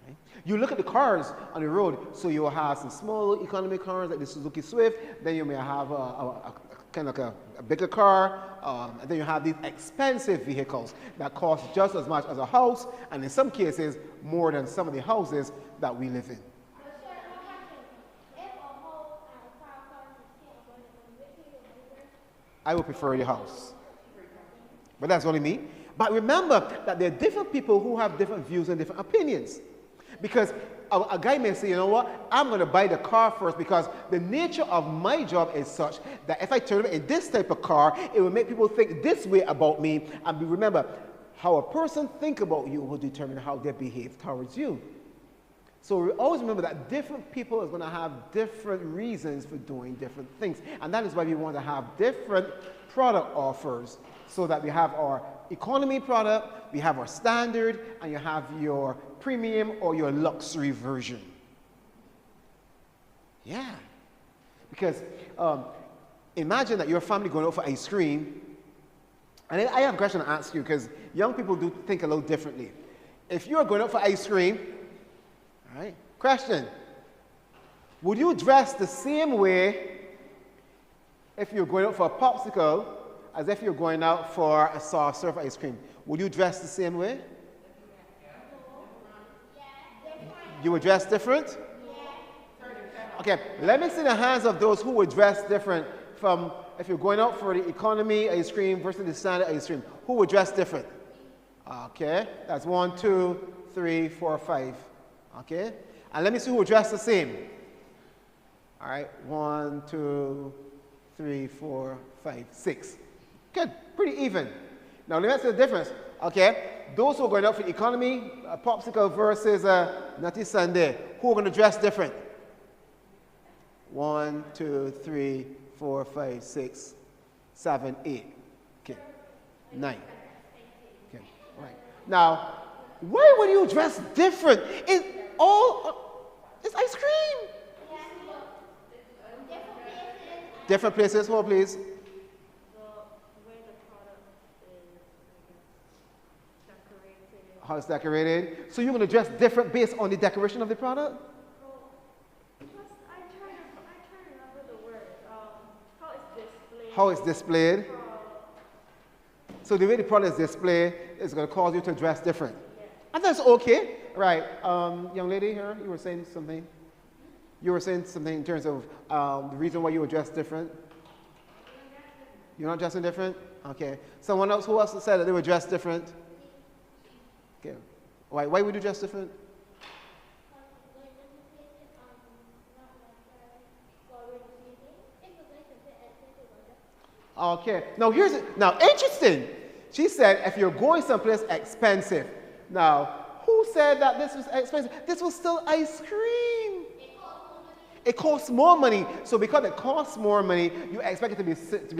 Okay? You look at the cars on the road, so you'll have some small economy cars like the Suzuki Swift, then you may have a kind of like a bigger car, and then you have these expensive vehicles that cost just as much as a house, and in some cases, more than some of the houses that we live in. I would prefer the house. But that's only me. But remember that there are different people who have different views and different opinions. Because a guy may say, you know what, I'm going to buy the car first because the nature of my job is such that if I turn it in this type of car, it will make people think this way about me. And remember, how a person thinks about you will determine how they behave towards you. So always remember that different people are going to have different reasons for doing different things. And that is why we want to have different product offers so that we have our economy product, we have our standard, and you have your premium or your luxury version. Yeah. Because imagine that your family going out for ice cream. And I have a question to ask you because young people do think a little differently. If you are going out for ice cream, all right, question, would you dress the same way if you're going out for a popsicle as if you're going out for a soft serve ice cream? Would you dress the same way? You would dress different? Okay, let me see the hands of those who would dress different from if you're going out for the economy ice cream versus the standard ice cream. Who would dress different? Okay, that's 1, 2, 3, 4, 5. Okay, and let me see who would dress the same. All right, 1, 2, 3, 4, 5, 6. Good, pretty even. Now let's see the difference. Okay, those who are going out for economy, popsicle versus Nutty Sunday, who are going to dress different? 1, 2, 3, 4, 5, 6, 7, 8. Okay, 9. Okay, right. Now, why would you dress different? It's ice cream. Different places, hold please. How it's decorated. So you're going to dress different based on the decoration of the product? I try to remember the word. How it's displayed. How it's displayed. So the way the product is displayed is going to cause you to dress different. And that's okay. Right. Young lady here, you were saying something? You were saying something in terms of the reason why you were dressed different? You're not dressing different? Okay. Someone else, who else said that they were dressed different? Okay. Why would you dress different? Okay. Now now interesting. She said if you're going someplace expensive. Now, who said that this was expensive? This was still ice cream. It costs more money. So because it costs more money, you expect it to be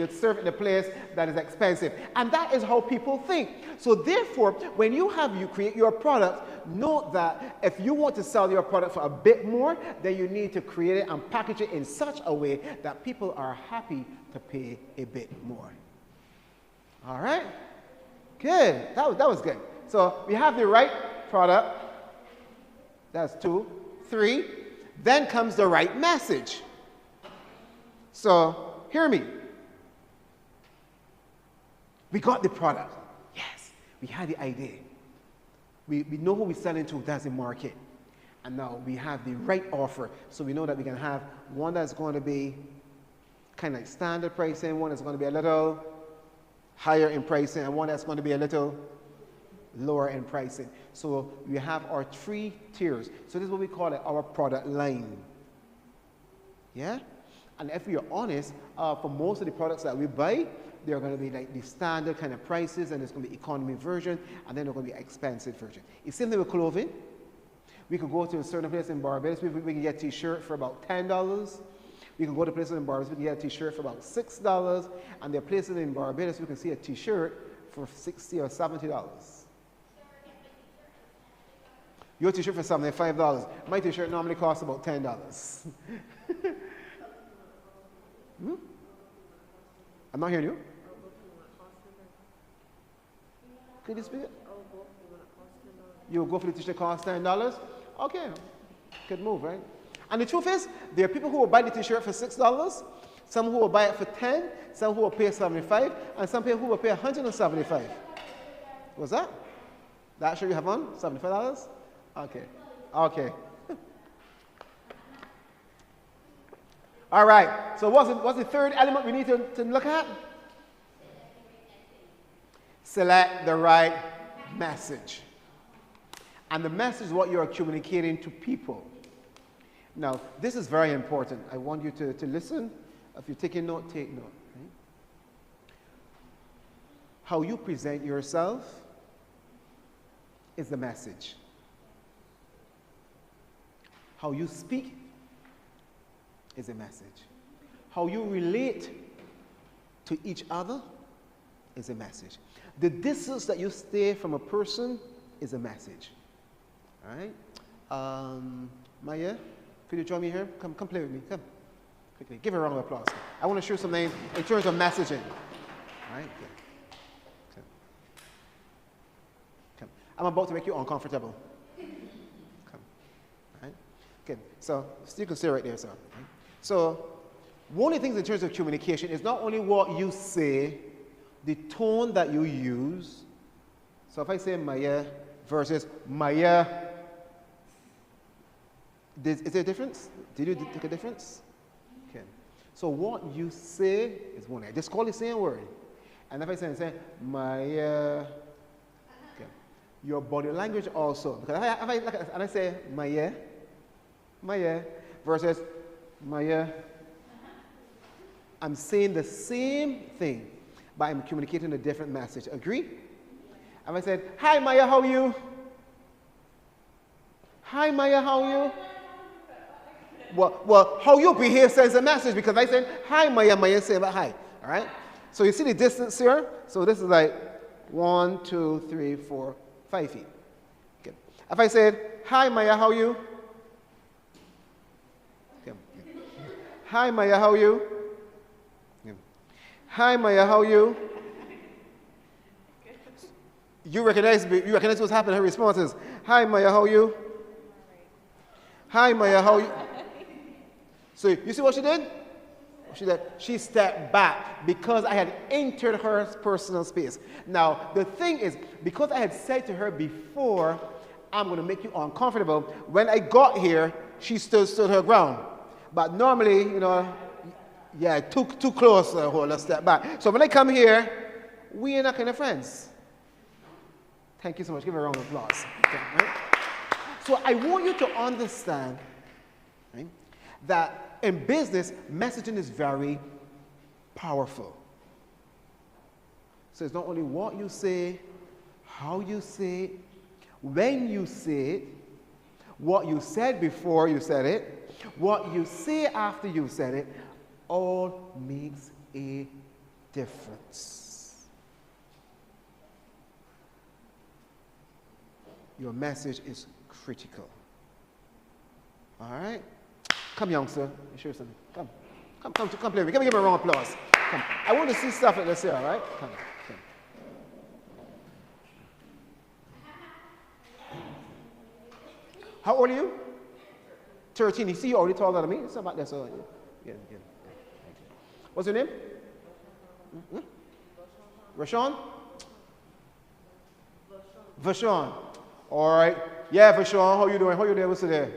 served in a place that is expensive. And that is how people think. So therefore, when you create your product, note that if you want to sell your product for a bit more, then you need to create it and package it in such a way that people are happy to pay a bit more. All right? Good. That was good. So we have the right product. That's 2. 3. Then comes the right message. So, hear me. We got the product. Yes, we had the idea. We know who we're selling to, that's the market. And now we have the right offer. So we know that we can have one that's going to be kind of like standard pricing, one that's going to be a little higher in pricing, and one that's going to be a little lower in pricing. So we have our 3 tiers. So this is what we call it, our product line. Yeah? And if we are honest, for most of the products that we buy, they're going to be like the standard kind of prices, and there's going to be economy version, and then there's going to be expensive version. It's same thing with clothing. We could go to a certain place in Barbados, we can get a t-shirt for about $10. We can go to places in Barbados, we can get a t-shirt for about $6. And there are places in Barbados we can see a t-shirt for $60 or $70. Your t-shirt for $75. My t-shirt normally costs about $10. I'm not hearing you. Could you speak it? You'll go for the t-shirt cost $10? Okay. Good move, right? And the truth is, there are people who will buy the t-shirt for $6, some who will buy it for $10, some who will pay $75, and some people who will pay $175. What's that? That shirt you have on? $75? Okay. Okay. All right. So what's the third element we need to look at? Select the right message. And the message is what you are communicating to people. Now, this is very important. I want you to listen. If you're taking note, take note. Right? How you present yourself is the message. How you speak is a message. How you relate to each other is a message. The distance that you stay from a person is a message. All right? Maya, could you join me here? Come play with me. Come. Quickly. Give her a round of applause. I want to share something in terms of messaging. All right? Good. Come. I'm about to make you uncomfortable. Come. All right? Good. So, you can stay right there, sir. Right? So, one of the things in terms of communication is not only what you say, the tone that you use. So, if I say Maya versus Maya, is there a difference? Did you take a difference? Okay. So what you say is one. I just call the same word. And if I say Maya, okay. Your body language also. Because if I look at and I say Maya, Maya, versus Maya, I'm saying the same thing, but I'm communicating a different message. Agree? And I said, hi Maya, how are you? Hi Maya, how are you? Well, how you behave sends a message because I said, hi Maya, Maya said hi. All right? So you see the distance here? So this is like 1, 2, 3, 4, 5 feet. Okay. If I said, hi Maya, how are you? Okay. Hi Maya, how are you? Okay. Hi Maya, how are you? You recognize what's happening. Her response is, hi Maya, how are you? Hi Maya, how are you? So you see what she did? She stepped back because I had entered her personal space. Now, the thing is, because I had said to her before, I'm going to make you uncomfortable, when I got here, she stood her ground. But normally, you know, yeah, too close, hold a step back. So when I come here, we are not kind of friends. Thank you so much. Give her a round of applause. Okay, right? So I want you to understand, right, that in business, messaging is very powerful. So it's not only what you say, how you say it, when you say it, what you said before you said it, what you say after you said it, all makes a difference. Your message is critical. All right? Come, youngster. Let me show you something. Come play with me. Give me a round of applause. Come. I want to see stuff like this here, all right? Come. How old are you? 13. You see, you're already taller than me. It's about that. So, yeah. What's your name? Rashawn? Vashawn. All right. Yeah, Vashawn. How you doing? How you doing? What's today?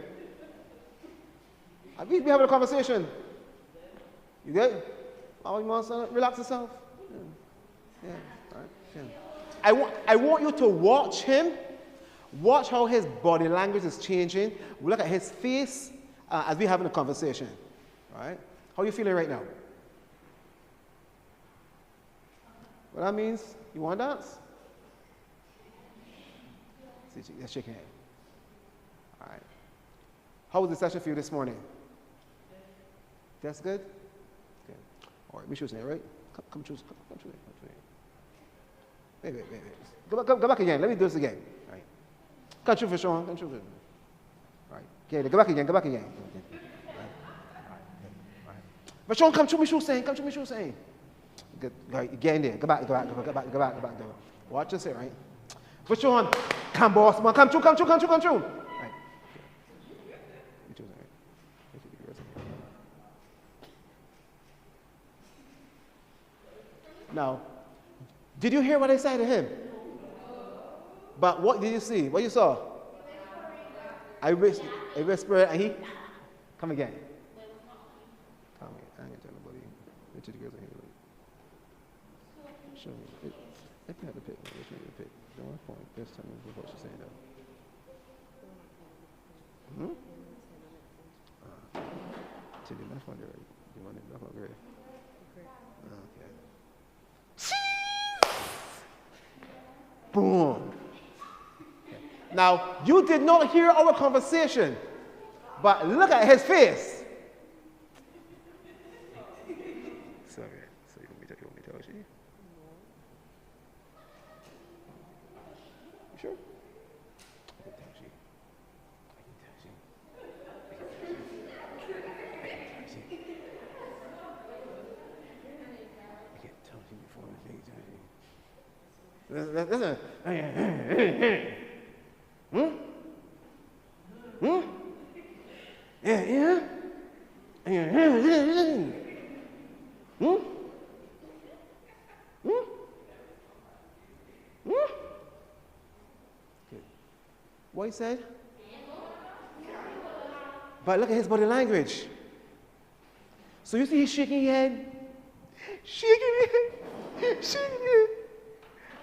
We having a conversation. You good? Oh, you want to relax yourself? Yeah. All right. Yeah. I want you to watch him. Watch how his body language is changing. Look at his face as we're having a conversation. All right? How are you feeling right now? What that means? You want to dance? Let's shake your hand. All right. How was the session for you this morning? That's good? Okay. All right, we choose now, right? Come choose. Come choose. Wait. Go back again. Let me do this again. All right. Come choose for Sean. Come choose for. All right. Okay, go back again. All right. But Sean, come choose me shoes saying. Good. All right, get in there. Go back. Watch this here, right? But Sean, come boss, man. Come choose. Right. Now, did you hear what I said to him? But what did you see? What you saw? I whispered and he, come again. I ain't tell nobody. Which of the girls are here? Show me. If you had to pick, which one you pick? The one point. This time is what she's saying though. To the left one there. The one in the left one there. Okay. Boom. Now, you did not hear our conversation, but look at his face. Sorry. So you want me to tell you? You sure? I can tell you. I can't tell you before the thing. Listen. Yeah. What he said? But look at his body language. So you see he's shaking his head. Shaking his head.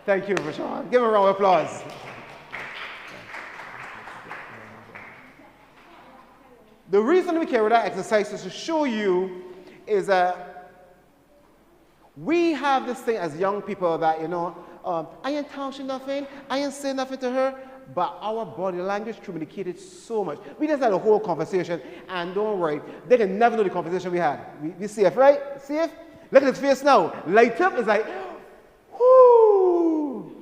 Thank you, Rashawn. Give him a round of applause. The reason we carry that exercise is to show you is that we have this thing as young people that, I ain't touching nothing, I ain't saying nothing to her, but our body language communicated so much. We just had a whole conversation, and don't worry, they can never know the conversation we had. We safe, right? Safe? Look at his face now. Light up, it's like, whoo!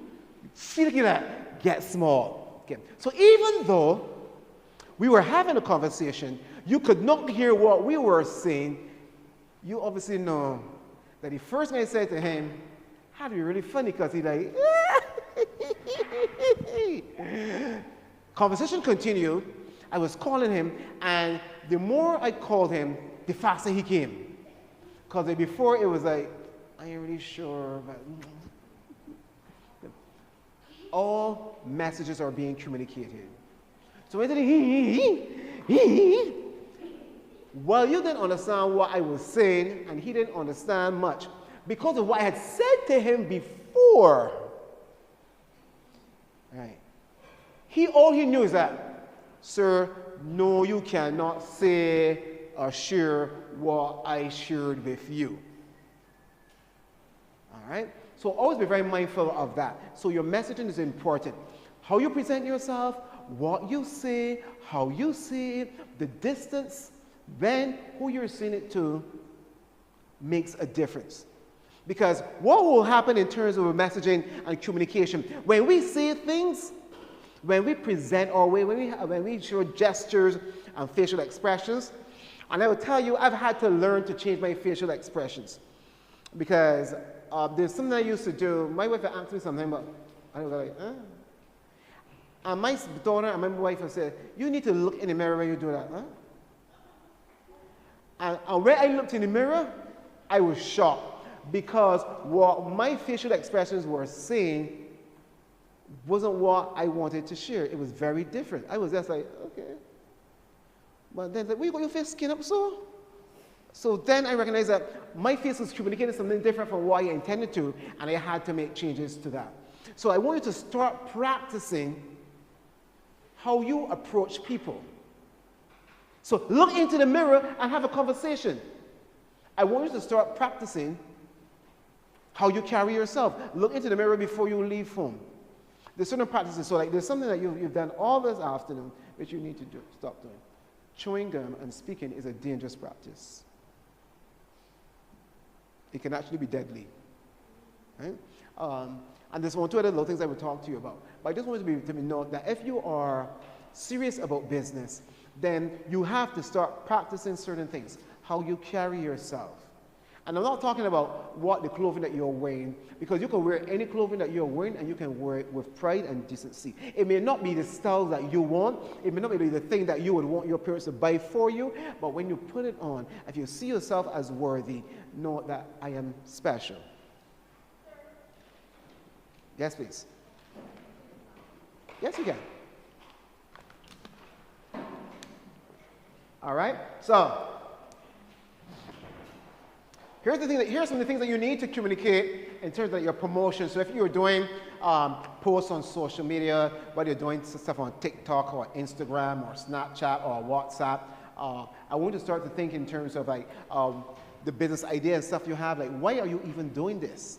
See, look at that. Get small. Okay. So even though we were having a conversation, you could not hear what we were saying, you obviously know that the first thing I said to him had to be really funny because he like, conversation continued. I was calling him, and the more I called him, the faster he came. Because before it was like, I ain't really sure, but all messages are being communicated. So when he, well, you didn't understand what I was saying, and he didn't understand much because of what I had said to him before. Right? All he knew is that, sir, no, you cannot say or share what I shared with you. All right? So always be very mindful of that. So your messaging is important. How you present yourself, what you say, how you say it, the distance, when, who you're saying it to makes a difference. Because what will happen in terms of messaging and communication, when we say things, when we present our way, when we show gestures and facial expressions, and I will tell you, I've had to learn to change my facial expressions. Because there's something I used to do. My wife asked me something, but I was like, And my daughter and my wife have said, you need to look in the mirror when you do that. And when I looked in the mirror, I was shocked. Because what my facial expressions were saying wasn't what I wanted to share. It was very different. I was just like, okay. But then, like, where you got your face skin up so? So then I recognized that my face was communicating something different from what I intended to, and I had to make changes to that. So I want you to start practicing how you approach people. So look into the mirror and have a conversation. I want you to start practicing how you carry yourself. Look into the mirror before you leave home. There's certain practices. So like there's something that you've done all this afternoon which you need to stop doing. Chewing gum and speaking is a dangerous practice. It can actually be deadly. Right? And there's one or two other little things I will talk to you about. But I just want you to be know that if you are serious about business, then you have to start practicing certain things. How you carry yourself. And I'm not talking about what the clothing that you're wearing, because you can wear any clothing that you're wearing and you can wear it with pride and decency. It may not be the style that you want. It may not be the thing that you would want your parents to buy for you. But when you put it on, if you see yourself as worthy, know that I am special. Yes, please. Yes, you can. All right. So here's some of the things that you need to communicate in terms of your promotion. So if you're doing posts on social media, whether you're doing stuff on TikTok or Instagram or Snapchat or WhatsApp, I want you to start to think in terms of like the business idea and stuff you have. Like, why are you even doing this?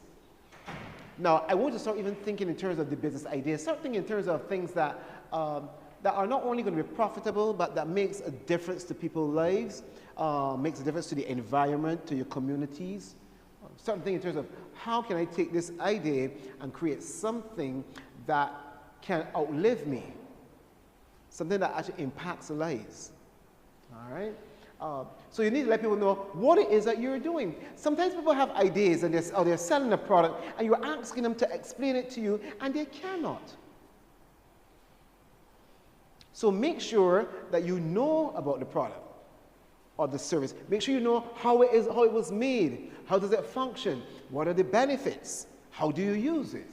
Now, I want you to start even thinking in terms of the business idea. Start thinking in terms of things that that are not only going to be profitable, but that makes a difference to people's lives, makes a difference to the environment, to your communities. Start thinking in terms of how can I take this idea and create something that can outlive me, something that actually impacts lives. All right? So you need to let people know what it is that you're doing. Sometimes people have ideas and they're selling a product, and you're asking them to explain it to you, and they cannot. So make sure that you know about the product or the service. Make sure you know how it was made. How does it function? What are the benefits? How do you use it?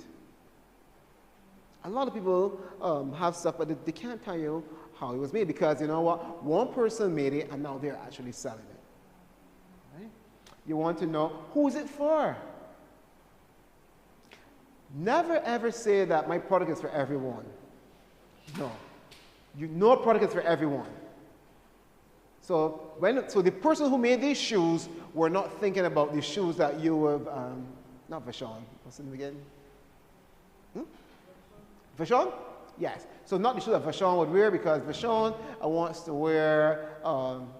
A lot of people have stuff, but they can't tell you how it was made because, you know what? One person made it, and now they're actually selling it. Right? You want to know, who is it for? Never ever say that my product is for everyone. No. No product is for everyone. So the person who made these shoes were not thinking about the shoes that you were, not Vachon, what's the name again? Vachon? Yes. So not the shoes that Vachon would wear, because Vachon wants to wear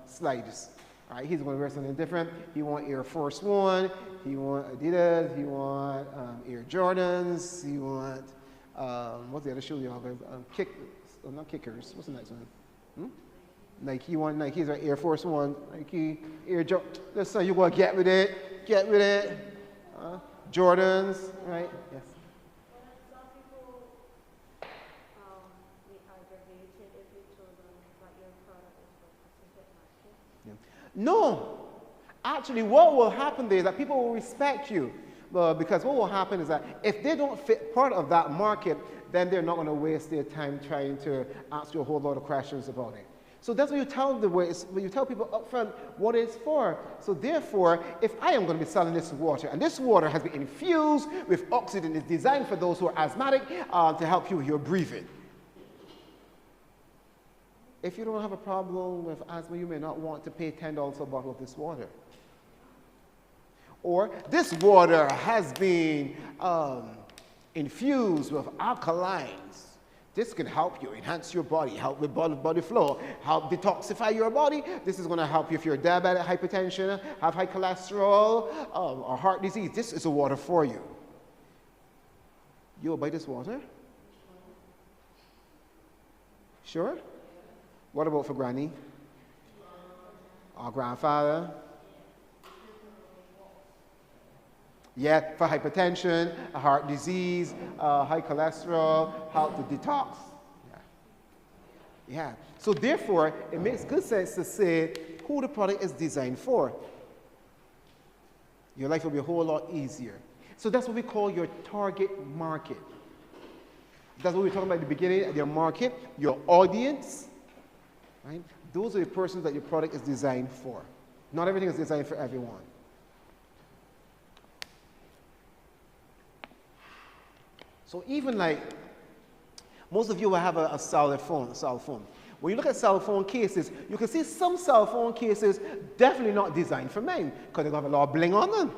slides. All right, he's going to wear something different. He want Air Force One. He want Adidas. He want Air Jordans. He want what's the other shoe y'all got? Not Kickers. What's the next one? Nike. He want Nike. He's an Air Force One. Nike Air Jordan. Listen, you going to get with it. Get with it. Jordans, right? Yes. Some people be aggravated if you told them that your product is for specific market. No. Actually, what will happen there is that people will respect you. Because what will happen is that if they don't fit part of that market, then they're not going to waste their time trying to ask you a whole lot of questions about it. So that's what you tell when you tell people up front what it's for. So therefore, if I am going to be selling this water, and this water has been infused with oxygen, it's designed for those who are asthmatic to help you with your breathing. If you don't have a problem with asthma, you may not want to pay $10 for a bottle of this water. Or this water has been infused with alkalines. This can help you enhance your body, help with body flow, help detoxify your body. This is going to help you if you're diabetic, hypertension, have high cholesterol, or heart disease. This is a water for you. You'll buy this water? Sure? What about for granny? Or grandfather? Yeah, for hypertension, heart disease, high cholesterol, help to detox. Yeah. So therefore, it makes good sense to say who the product is designed for. Your life will be a whole lot easier. So that's what we call your target market. That's what we were talking about at the beginning, your market, your audience. Right? Those are the persons that your product is designed for. Not everything is designed for everyone. So even like, most of you will have a cell phone. When you look at cell phone cases, you can see some cell phone cases definitely not designed for men, because they have a lot of bling on them.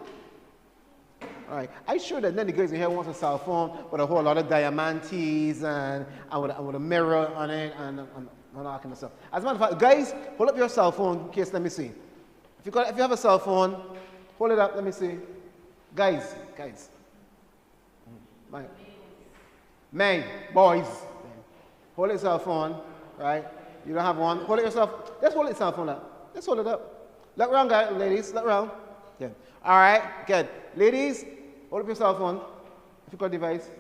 All right. I'm sure that then the guys in here wants a cell phone with a whole lot of diamantes and with a mirror on it and all that kind of stuff. As a matter of fact, guys, hold up your cell phone in case, let me see. If you have a cell phone, hold it up, let me see. Guys. Men, boys, hold your cell phone, right? You don't have one, hold it yourself. Let's hold your cell phone up. Let's hold it up. Look around, guys, ladies, look around. Good. All right, good. Ladies, hold up your cell phone. If you got a device,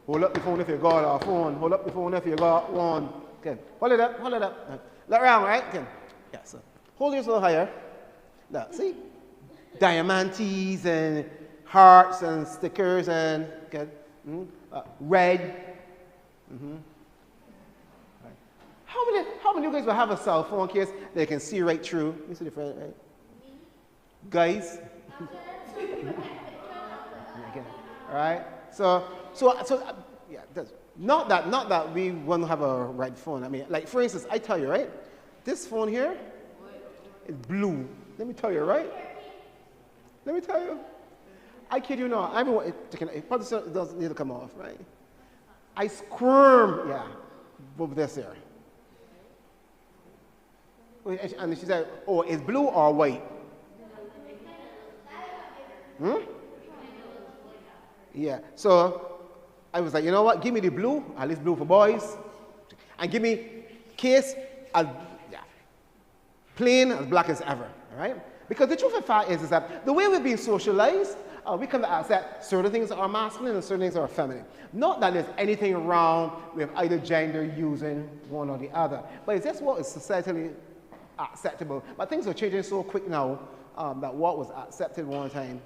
hold up the phone if you got a phone. Hold up the phone if you got one. Good. Hold it up. Look around, right? Good. Yeah, so hold yours a little higher. Look, see? Diamantes and hearts and stickers and good. Red. Right. How many of you guys will have a cell phone case they can see right through? You see the front, right? Guys. All right. So yeah. Not that we won't have a red phone. I mean, like for instance, I tell you, right? This phone here is blue. Let me tell you, right? Let me tell you. I kid you not. It probably doesn't need to come off, right? I squirm, yeah, with this here. And she said, oh, it's blue or white? Yeah, so I was like, you know what? Give me the blue, at least blue for boys. And give me case as plain as black as ever, all right? Because the truth of the fact is that the way we're being socialized, we come to accept certain things are masculine and certain things are feminine. Not that there's anything wrong with either gender using one or the other, but it's just what is societally acceptable. But things are changing so quick now that what was accepted one time.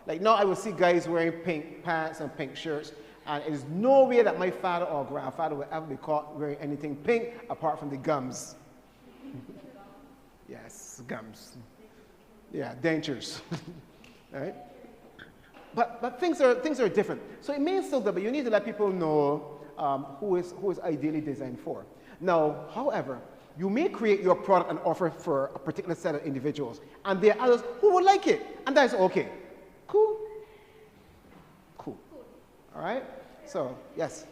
Like now I will see guys wearing pink pants and pink shirts, and it is no way that my father or grandfather will ever be caught wearing anything pink apart from the gums. Yes, gums. Yeah, dentures. Right? But things are different. So it means still that, but you need to let people know who is ideally designed for. Now, however, You may create your product and offer for a particular set of individuals, and there are others who will like it, and that's okay. Cool? Cool. All right? So, yes.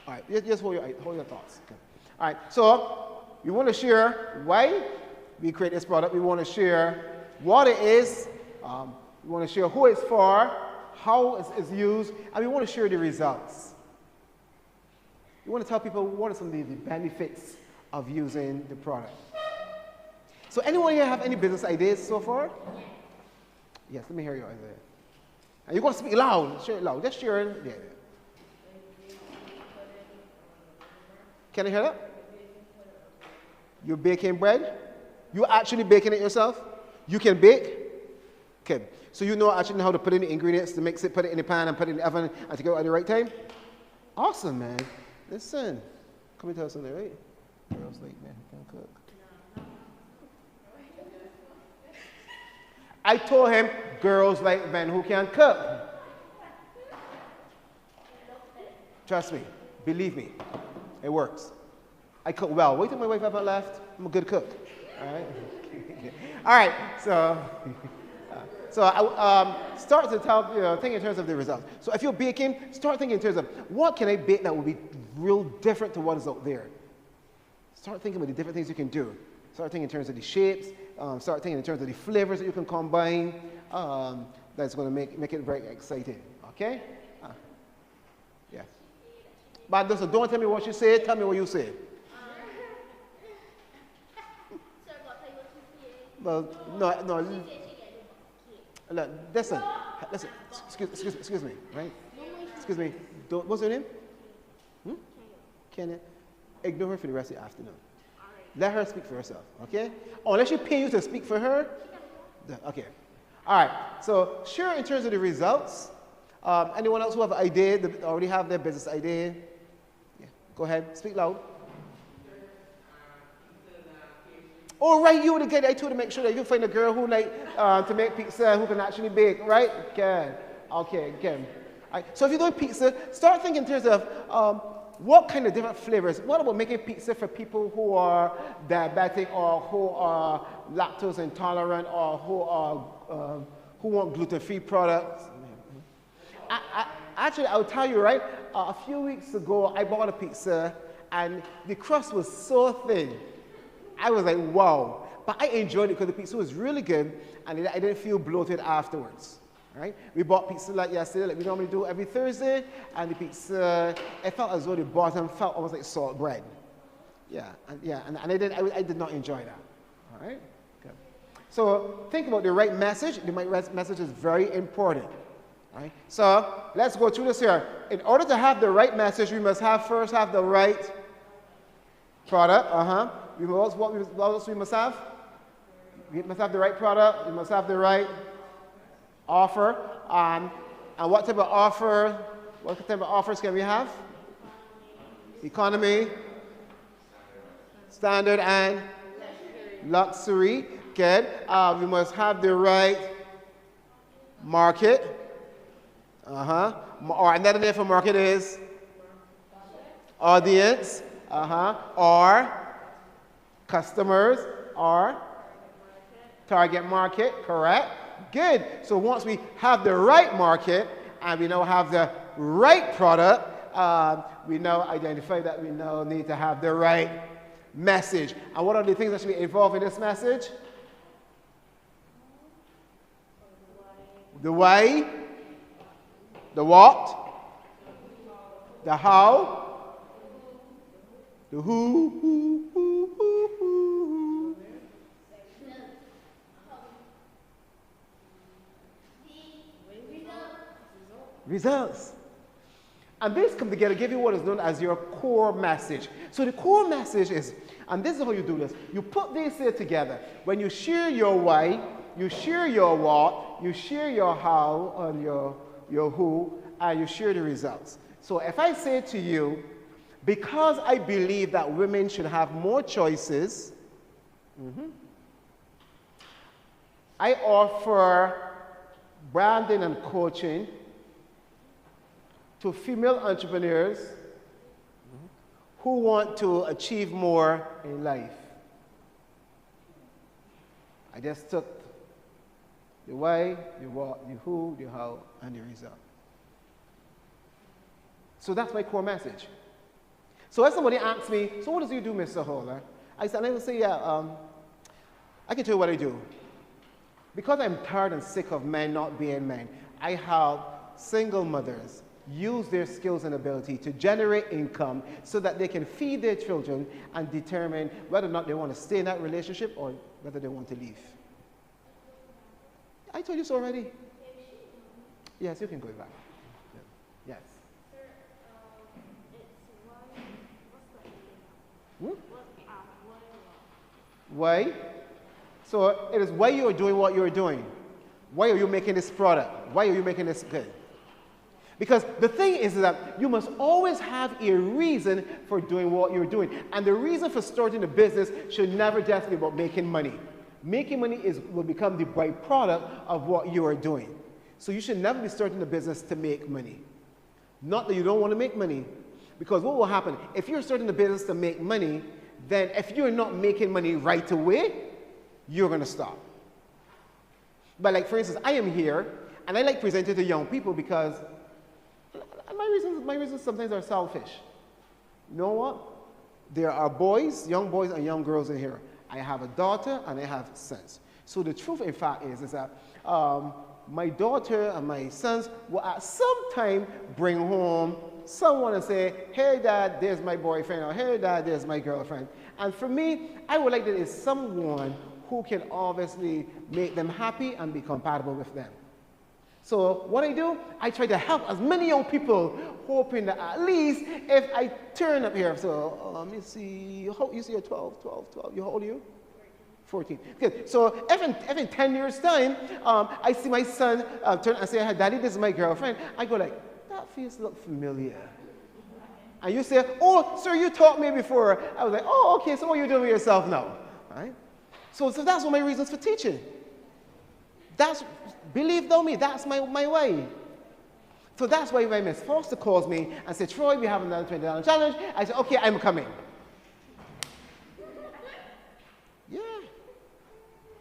All right, just hold your thoughts. Okay. All right, so we want to share why we create this product. We want to share what it is. We want to share who it's for, how it's used, and we want to share the results. We want to tell people what are some of the benefits of using the product. So anyone here have any business ideas so far? Yes, let me hear your idea. And you're going to speak loud. Share it loud. Just share it. Yeah. Can I hear that? You're baking bread? You're actually baking it yourself? You can bake? Okay. So you know actually how to put in the ingredients to mix it, put it in the pan and put it in the oven and to go at the right time? Awesome, man. Listen. Come and tell us something, right? Girls like men who can cook. I told him girls like men who can cook. Trust me. Believe me. It works. I cook well. Wait till my wife ever left. I'm a good cook. All right? All right. So start to think in terms of the results. So if you're baking, start thinking in terms of what can I bake that will be real different to what is out there. Start thinking about the different things you can do. Start thinking in terms of the shapes. Start thinking in terms of the flavors that you can combine. That's going to make it very exciting. Okay? Yeah. But listen, don't tell me what you say. Tell me what you say. Well, no. Look, listen. Excuse me, right? Excuse me. What's your name? Kenya. Ignore her for the rest of the afternoon. Let her speak for herself, okay? Unless she pay you to speak for her. Okay. All right. So share in terms of the results. Anyone else who have an idea, that already have their business idea? Yeah. Go ahead. Speak loud. Oh, right, you the guy I told to make sure that you find a girl who like to make pizza, who can actually bake, right? Okay. All right. So if you're doing pizza, start thinking in terms of what kind of different flavors. What about making pizza for people who are diabetic or who are lactose intolerant or who want gluten-free products? Actually, I'll tell you, right? A few weeks ago, I bought a pizza and the crust was so thin. I was like, wow. But I enjoyed it because the pizza was really good and I didn't feel bloated afterwards. Right? We bought pizza like yesterday, like we normally do every Thursday, and the pizza, it felt as though the bottom felt almost like salt bread. And I did not enjoy that. All right? Good. So think about the right message. The right message is very important. All right? So let's go through this here. In order to have the right message, we must first have the right product. What else we must have? We must have the right product. We must have the right offer. And what type of offer? What type of offers can we have? Economy, standard, and luxury. Good. We must have the right market. Or another name for market is audience. Or customers. Or target market. Correct. Good. So once we have the right market and we now have the right product, we now identify that we now need to have the right message. And what are the things that should be involved in this message? The why, the what, the how, the who. Results. And these come together, give you what is known as your core message. So the core message is, and this is how you do this, you put these here together. When you share your why, you share your what, you share your how, and your who, and you share the results. So if I say to you, because I believe that women should have more choices, I offer branding and coaching to female entrepreneurs who want to achieve more in life. I just took the why, the what, the who, the how, and the result. So that's my core message. So if somebody asks me, so what do you do, Mr. Holler? I will say, yeah, I can tell you what I do. Because I'm tired and sick of men not being men, I help single mothers use their skills and ability to generate income so that they can feed their children and determine whether or not they want to stay in that relationship or whether they want to leave. I told you this already. Yes, you can go back. Yes. Sir, it's Hmm? why, Why? So it is why you are doing what you are doing. Why are you making this product? Why are you making this good? Because the thing is that you must always have a reason for doing what you're doing. And the reason for starting a business should never just be about making money. Making money will become the byproduct of what you are doing. So you should never be starting a business to make money. Not that you don't want to make money. Because what will happen, if you're starting a business to make money, then if you're not making money right away, you're going to stop. But like, for instance, I am here, and I like presenting to young people because my reasons sometimes are selfish. You know what? There are boys, young boys and young girls in here. I have a daughter and I have sons. So the truth, in fact, is that my daughter and my sons will at some time bring home someone and say, hey, Dad, there's my boyfriend, or hey, Dad, there's my girlfriend. And for me, I would like that it's someone who can obviously make them happy and be compatible with them. So what I do, I try to help as many young people, hoping that at least if I turn up here, so let me see, you see you're 12, how old are you? 14. Good. So if in 10 years' time, I see my son turn and say, hey, Daddy, this is my girlfriend, I go like, that face looks familiar. And you say, oh, sir, you taught me before. I was like, oh, okay, so what are you doing with yourself now? All right? So that's one of my reasons for teaching. Believe thou me, that's my way. So that's why when Miss Foster calls me and says, Troy, we have another $20 challenge, I say, okay, I'm coming. Yeah.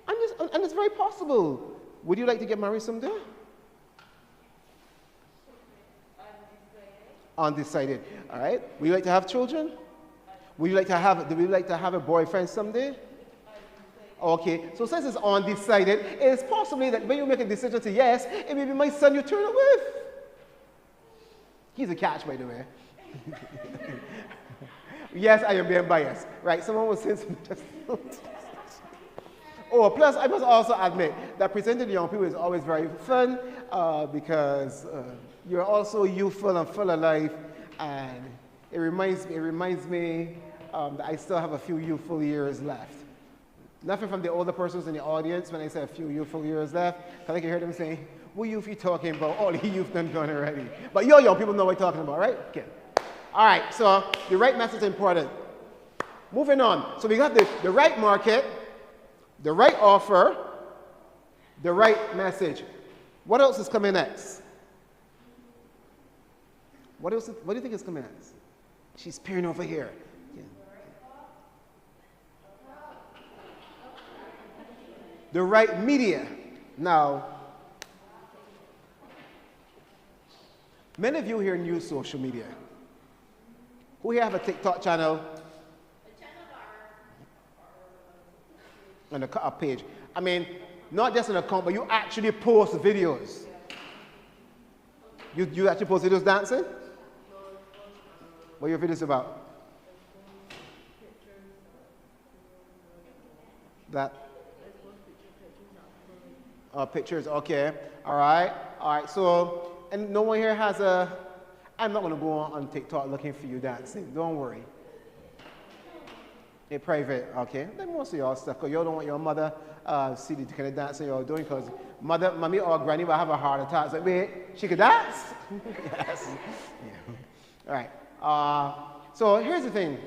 And it's very possible. Would you like to get married someday? Undecided. All right. Would you like to have children? Would you like to have a boyfriend someday? Okay, so since it's undecided, it is possibly that when you make a decision to yes, it may be my son you turn it with. He's a catch, by the way. Yes, I am being biased. Right, someone was saying something. Oh, plus I must also admit that presenting to young people is always very fun because you're also youthful and full of life, and it reminds me that I still have a few youthful years left. Nothing from the older persons in the audience when I say a few youthful years left, because I can hear them saying, what youth are you talking about? All the youth done gone already. But you young people know what I'm talking about, right? Okay. All right, so the right message is important. Moving on. So we got the right market, the right offer, the right message. What else is coming next? What do you think is coming next? She's peering over here. Yeah. The right media. Now, many of you here use social media. Who here have a TikTok channel? And a page. I mean, not just an account, but you actually post videos. You actually post videos dancing? What are your videos about? That? Pictures, okay. All right. So, and no one here has I'm not going to go on TikTok looking for you dancing. Don't worry. In private, okay. Then most of y'all stuff, because you don't want your mother see the kind of dancing you're doing, because mommy or granny will have a heart attack. It's like, wait, she could dance? Yes. Yeah. All right. So here's the thing.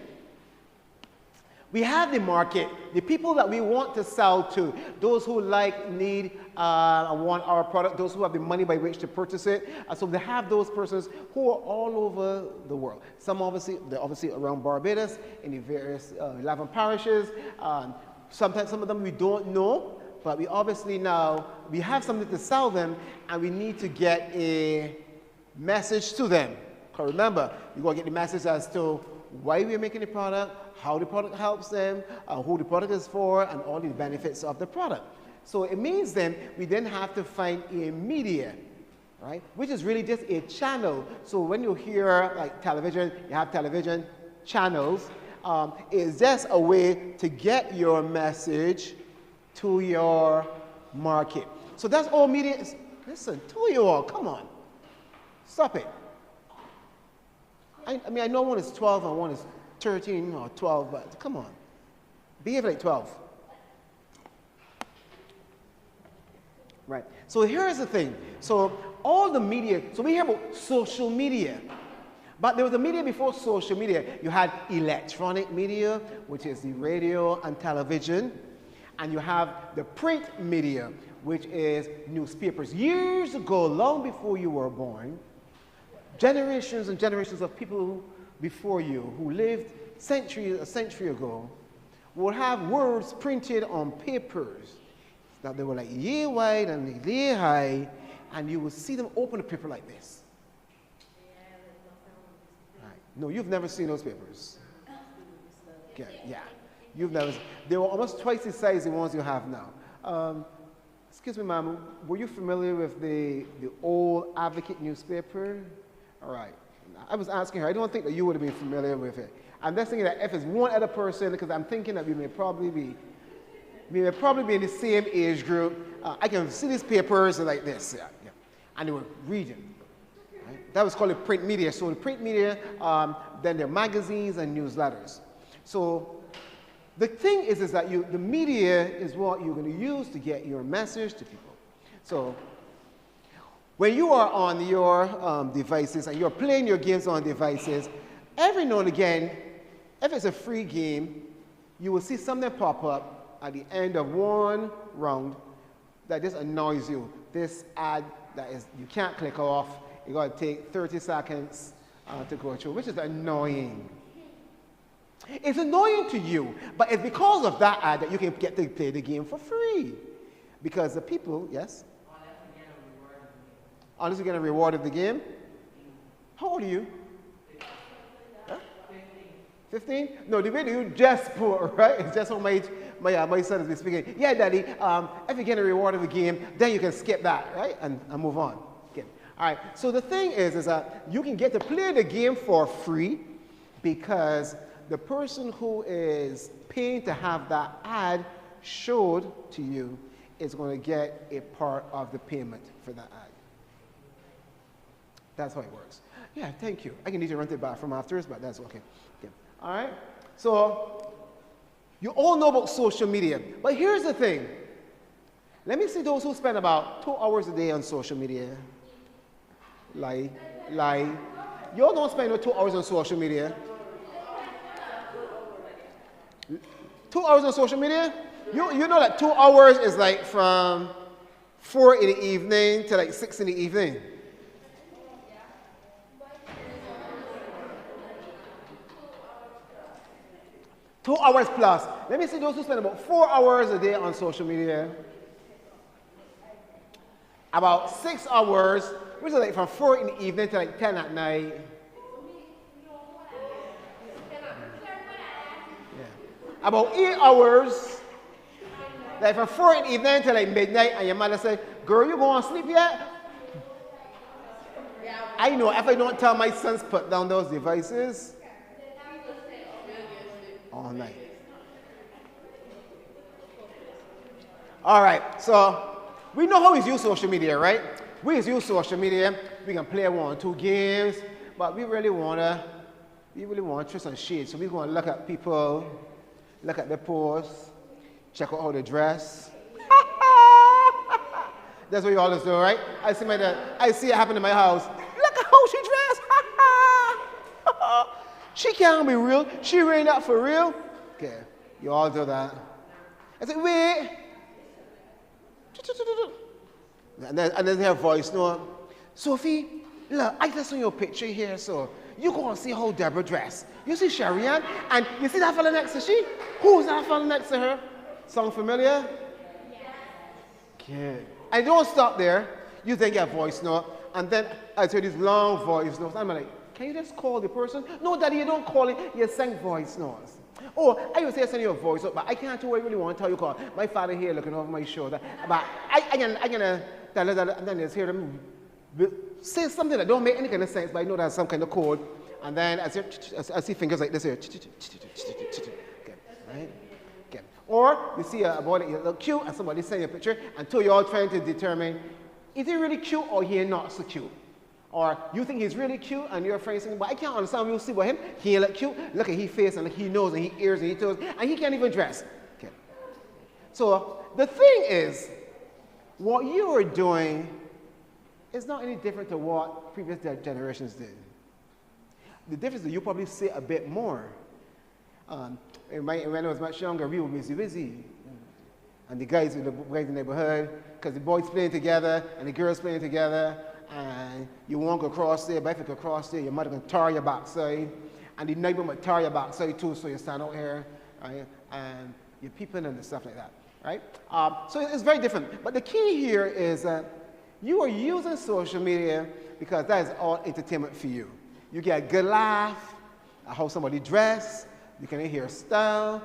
We have the market, the people that we want to sell to, those who like, need, and want our product, those who have the money by which to purchase it. So they have those persons who are all over the world. Some they're obviously around Barbados in the various 11 parishes. Sometimes some of them we don't know, but we obviously now, we have something to sell them and we need to get a message to them. Because remember, you got to get the message as to why we're making the product, how the product helps them, who the product is for, and all the benefits of the product. So it means then we then have to find a media, right? Which is really just a channel. So when you hear like television, you have television channels. It's just a way to get your message to your market. So that's all media is. Listen, to you all, come on. Stop it. I mean, I know one is 12 and one is 13 or 12, but come on. Behave like 12. Right. So here's the thing. So all the media, so we hear about social media. But there was a media before social media. You had electronic media, which is the radio and television. And you have the print media, which is newspapers. Years ago, long before you were born, generations and generations of people before you who lived a century ago would have words printed on papers that they were like yay wide and yay high, and you would see them open a paper like this. Right. No, you've never seen those papers. Yeah. You've never. They were almost twice the size the ones you have now. Excuse me, ma'am. Were you familiar with the old Advocate newspaper? All right. I was asking her. I don't think that you would have been familiar with it. I'm just thinking that if it's one other person, because I'm thinking that we may probably be in the same age group. I can see these papers like this, yeah. And they were reading. Right? That was called the print media. So the print media, then there are magazines and newsletters. So the thing is that the media is what you're going to use to get your message to people. So when you are on your devices and you're playing your games on devices, every now and again, if it's a free game, you will see something pop up at the end of one round that just annoys you. This ad that is you can't click off. You got to take 30 seconds to go through, which is annoying. It's annoying to you, but it's because of that ad that you can get to play the game for free. Because the people, yes? Unless you get a reward of the game. How old are you? Huh? 15? No, the way that you just put, right? It's just how my son has been speaking. Yeah, Daddy, if you get a reward of the game, then you can skip that, right? And move on. Okay. All right, so the thing is that you can get to play the game for free because the person who is paying to have that ad showed to you is going to get a part of the payment for that ad. That's how it works. Yeah, thank you. I can need to rent it back from afterwards, but that's okay. All right? So, you all know about social media. But here's the thing. Let me see those who spend about 2 hours a day on social media. Lie. You all don't spend no 2 hours on social media. 2 hours on social media? You know that 2 hours is like from 4 in the evening to like 6 in the evening. Two hours plus. Let me see those who spend about 4 hours a day on social media. About 6 hours, which is like from 4 in the evening to like 10 at night. Yeah. About 8 hours, like from 4 in the evening to like midnight, and your mother said, girl, you going to sleep yet? I know, if I don't tell my sons put down those devices, all night. All right, so we know how we use social media, right? We use social media. We can play 1 or 2 games, but we really want to try some shade. So we're going to look at people, look at their posts, check out how they dress. That's what you always do, right? I see it happen in my house. Look at how she dressed. She can't be real. She really not for real. Okay. You all do that. I say, wait. And then her voice note. Sophie, look, I just saw your picture here, so you go and see how Deborah dressed. You see Sharianne, and you see that fella next to she? Who's that fella next to her? Sound familiar? Yes. Good. And don't stop there. You then get a voice note, and then I hear these long voice notes. I'm like, can you just call the person? No, Daddy, you don't call it. You send voice notes. Oh, I would say send you a voice note, but I can't do what I really want to tell you. Call my father here looking over my shoulder. But I can tell her that, and then just hear them say something that don't make any kind of sense, but I know that's some kind of code. And then I see fingers like this here. Okay, right? Okay. Or you see a boy that you look cute, and somebody send you a picture, and two, you're all trying to determine, is he really cute or he not so cute? Or you think he's really cute, and your friend saying, but I can't understand what you see about him. He look cute. Look at his face, and look, he nose, and he ears, and he toes, and he can't even dress. Okay. So the thing is, what you are doing is not any different to what previous generations did. The difference is you probably say a bit more. When I was much younger, we were busy. And the guys in the neighborhood, because the boys playing together and the girls playing together, and you won't go across there, but if you go across there, your mother can tar your backside, and the neighbor might tar your backside too, so you stand out here, right? And you're peeping and stuff like that, right? So it's very different. But the key here is that you are using social media because that is all entertainment for you. You get a good laugh at how somebody dress, you can hear style,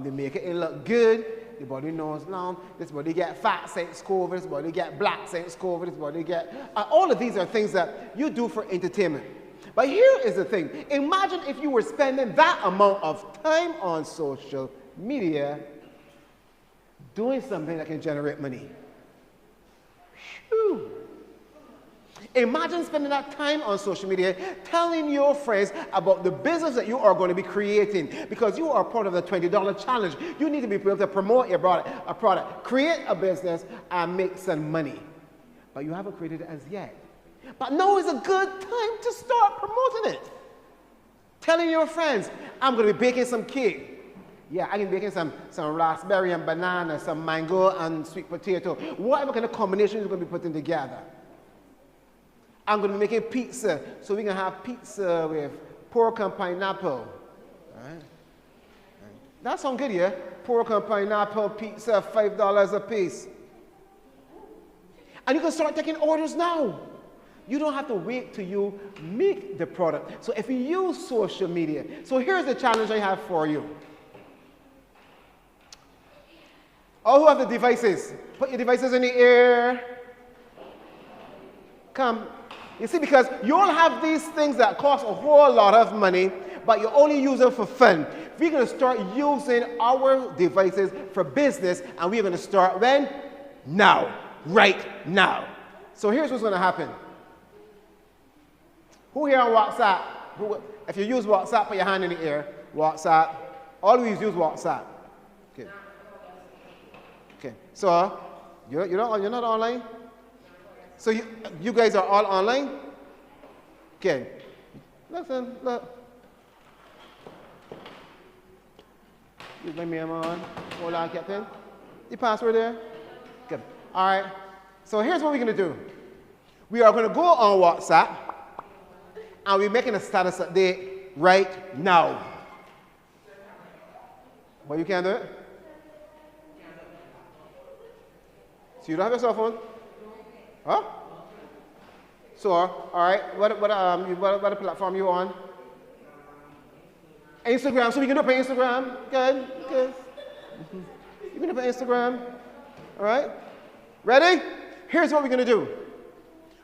they make it look good, the body knows long, this body get fat, Saint Scoville, this body get black, Saint Scoville, this body get... all of these are things that you do for entertainment. But here is the thing. Imagine if you were spending that amount of time on social media doing something that can generate money. Whew. Imagine spending that time on social media telling your friends about the business that you are going to be creating because you are part of the $20 challenge. You need to be able to promote your product, create a business, and make some money. But you haven't created it as yet. But now is a good time to start promoting it. Telling your friends, I'm going to be baking some cake. Yeah, I can be making some raspberry and banana, some mango and sweet potato. Whatever kind of combination you're going to be putting together. I'm going to be making pizza, so we can have pizza with pork and pineapple. Right? That sounds good, yeah? Pork and pineapple pizza, $5 a piece. And you can start taking orders now. You don't have to wait till you make the product. So if you use social media, so here's the challenge I have for you. All who have the devices, put your devices in the air. Come. You see, because you all have these things that cost a whole lot of money, but you only use them for fun. We're going to start using our devices for business, and we're going to start when? Now. Right now. So here's what's going to happen. Who here on WhatsApp? If you use WhatsApp, put your hand in the air. WhatsApp. Always use WhatsApp. Okay. Okay. So, you're not online? So you guys are all online? Okay. Listen, look. Use my name on. Hold on, Captain. The password there? Good. All right. So here's what we're going to do. We are going to go on WhatsApp, and we're making a status update right now. Well, you can't do it? So you don't have your cell phone? Huh? So, all right, what platform you on? Instagram. So we can do it on Instagram. Good, good. You can do it on Instagram. All right? Ready? Here's what we're going to do.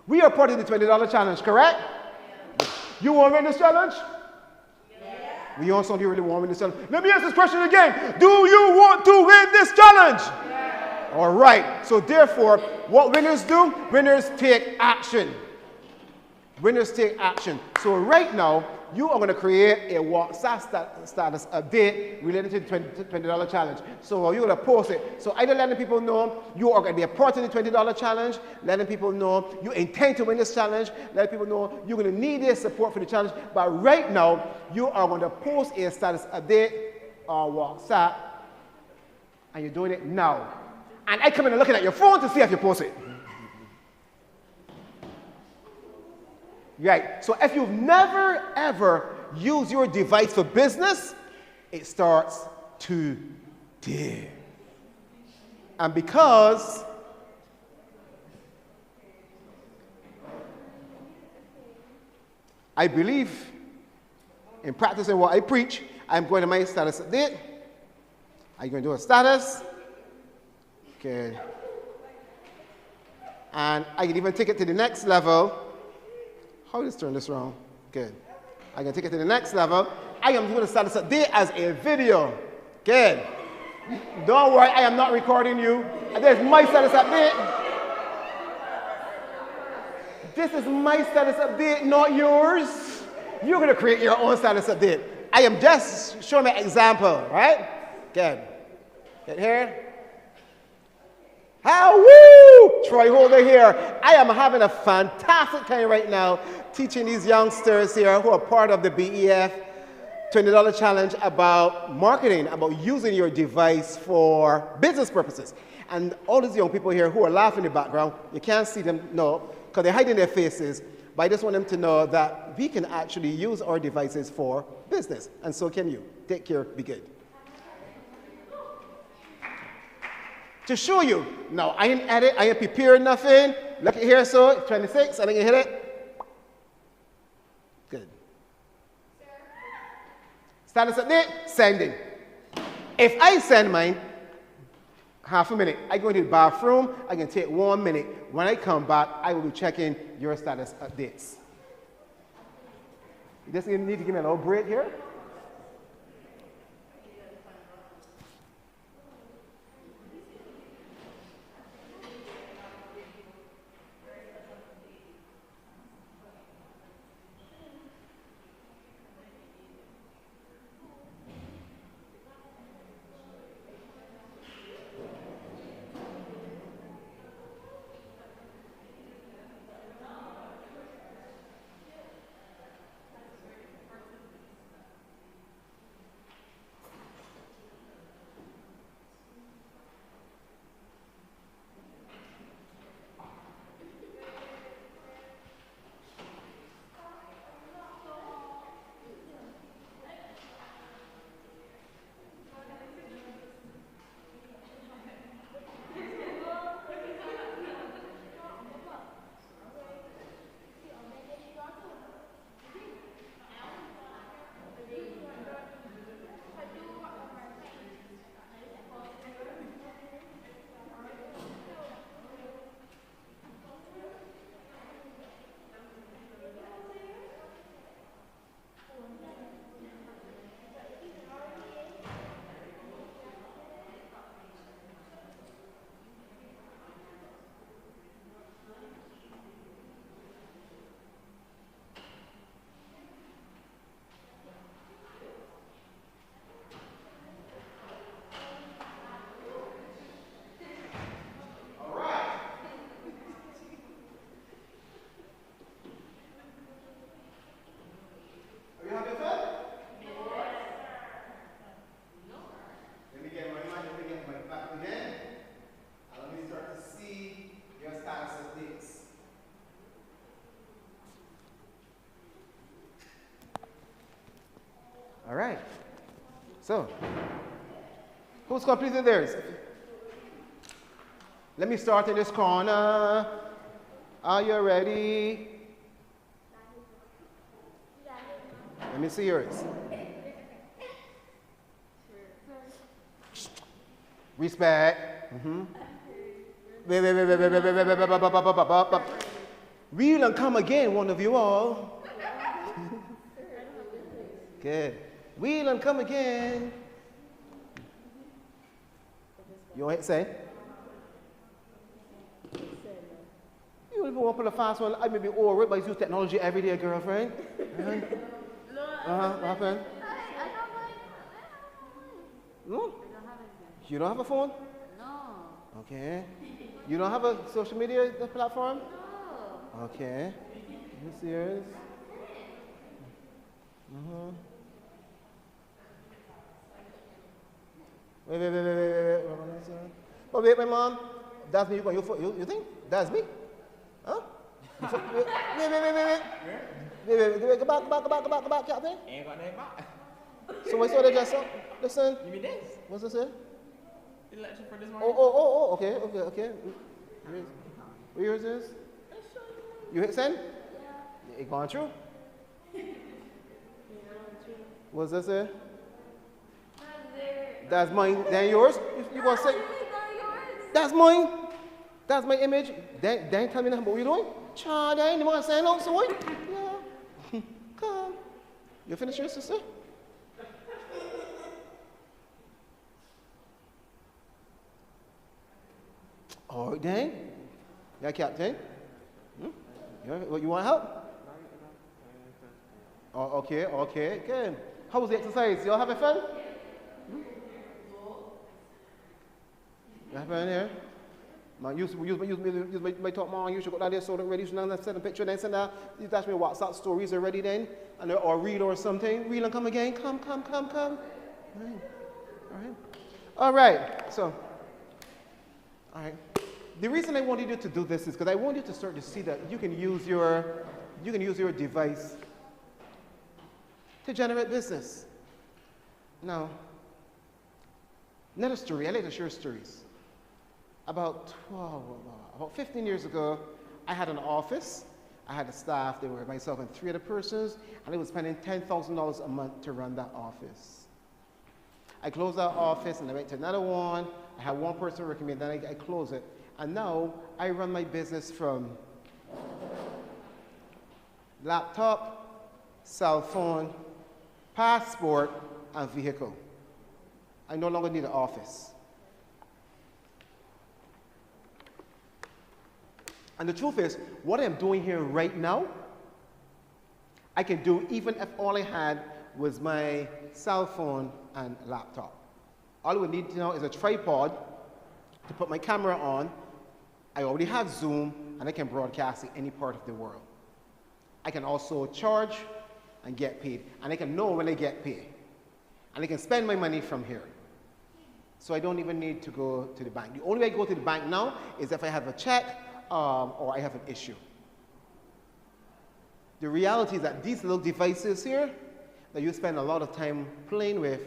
We are part of the $20 challenge, correct? You want to win this challenge? Yeah. We also do really want to win this challenge. Let me ask this question again. Do you want to win this challenge? Yeah. All right. So therefore, what winners do? Winners take action. Winners take action. So right now, you are going to create a WhatsApp status update related to the $20 challenge. So you're going to post it. So either letting people know you are going to be a part of the $20 challenge, letting people know you intend to win this challenge, letting people know you're going to need their support for the challenge. But right now, you are going to post a status update on WhatsApp and you're doing it now. And I come in and looking at your phone to see if you post it. Right, so if you've never ever used your device for business, it starts today. And because I believe in practicing what I preach, I'm going to my status update. I'm going to do a status. Okay. And I can even take it to the next level. How is turn this around? Good. I can take it to the next level. I am doing a status update as a video. Good. Don't worry, I am not recording you. There's my status update. This is my status update, not yours. You're going to create your own status update. I am just showing an example, right? Good. Get here. How woo! Troy Holder here. I am having a fantastic time right now teaching these youngsters here who are part of the BEF $20 challenge about marketing, about using your device for business purposes. And all these young people here who are laughing in the background, you can't see them, no, because they're hiding their faces, but I just want them to know that we can actually use our devices for business, and so can you. Take care, be good. To show you, now I ain't edit, I ain't prepared nothing. Look at here, so 26, and I can hit it. Good. Status update, sending. If I send mine, half a minute. I go into the bathroom, I can take 1 minute. When I come back, I will be checking your status updates. You just need to give me a little break here. All right. So, who's completed theirs? Let me start in this corner. Are you ready? Let me see yours. Respect. Reel and come again, one of you all. Good. Wheel and come again. You want to say? You don't even want to put a fast one. I may be over it, but I use technology every day, girlfriend. What happened? No? You don't have a phone? No. Okay. You don't have a social media platform? No. Okay. You serious? Wait. But wait, my mom. That's me. You think? That's me? Huh? Wait. Go back, Captain. Ain't got nothing back. So what's the just listen? Give me this. What's this say? The lecture for this morning. Okay. Where is this? You hit send? Yeah. It gone through? What's this say? That's mine. Then yours? You gonna say? That's mine. That's my image. Then tell me nothing about what you doing? Child, I ain't gonna say no, so what? Yeah. Come. You finished your sister? All right, then. Yeah, Captain. You want help? Oh, okay, good. How was the exercise? Y'all having fun? You having fun here? Man, use my top man. You should go down there, so ready. You should send a picture, then send that. You attach me WhatsApp stories already, then, and or reel or something. Reel and come again. Come. All right. So, all right. The reason I wanted you to do this is because I want you to start to see that you can use your device to generate business. Now, another story. I like to share stories. About 15 years ago, I had an office. I had a staff. They were myself and 3 other persons, and I was spending $10,000 a month to run that office. I closed that office, and I went to another one. I had one person working with me, and then I closed it. And now I run my business from laptop, cell phone, passport, and vehicle. I no longer need an office. And the truth is, what I'm doing here right now, I can do even if all I had was my cell phone and laptop. All I would need to know is a tripod to put my camera on. I already have Zoom, and I can broadcast in any part of the world. I can also charge and get paid, and I can know when I get paid. And I can spend my money from here. So I don't even need to go to the bank. The only way I go to the bank now is if I have a check or I have an issue. The reality is that these little devices here that you spend a lot of time playing with,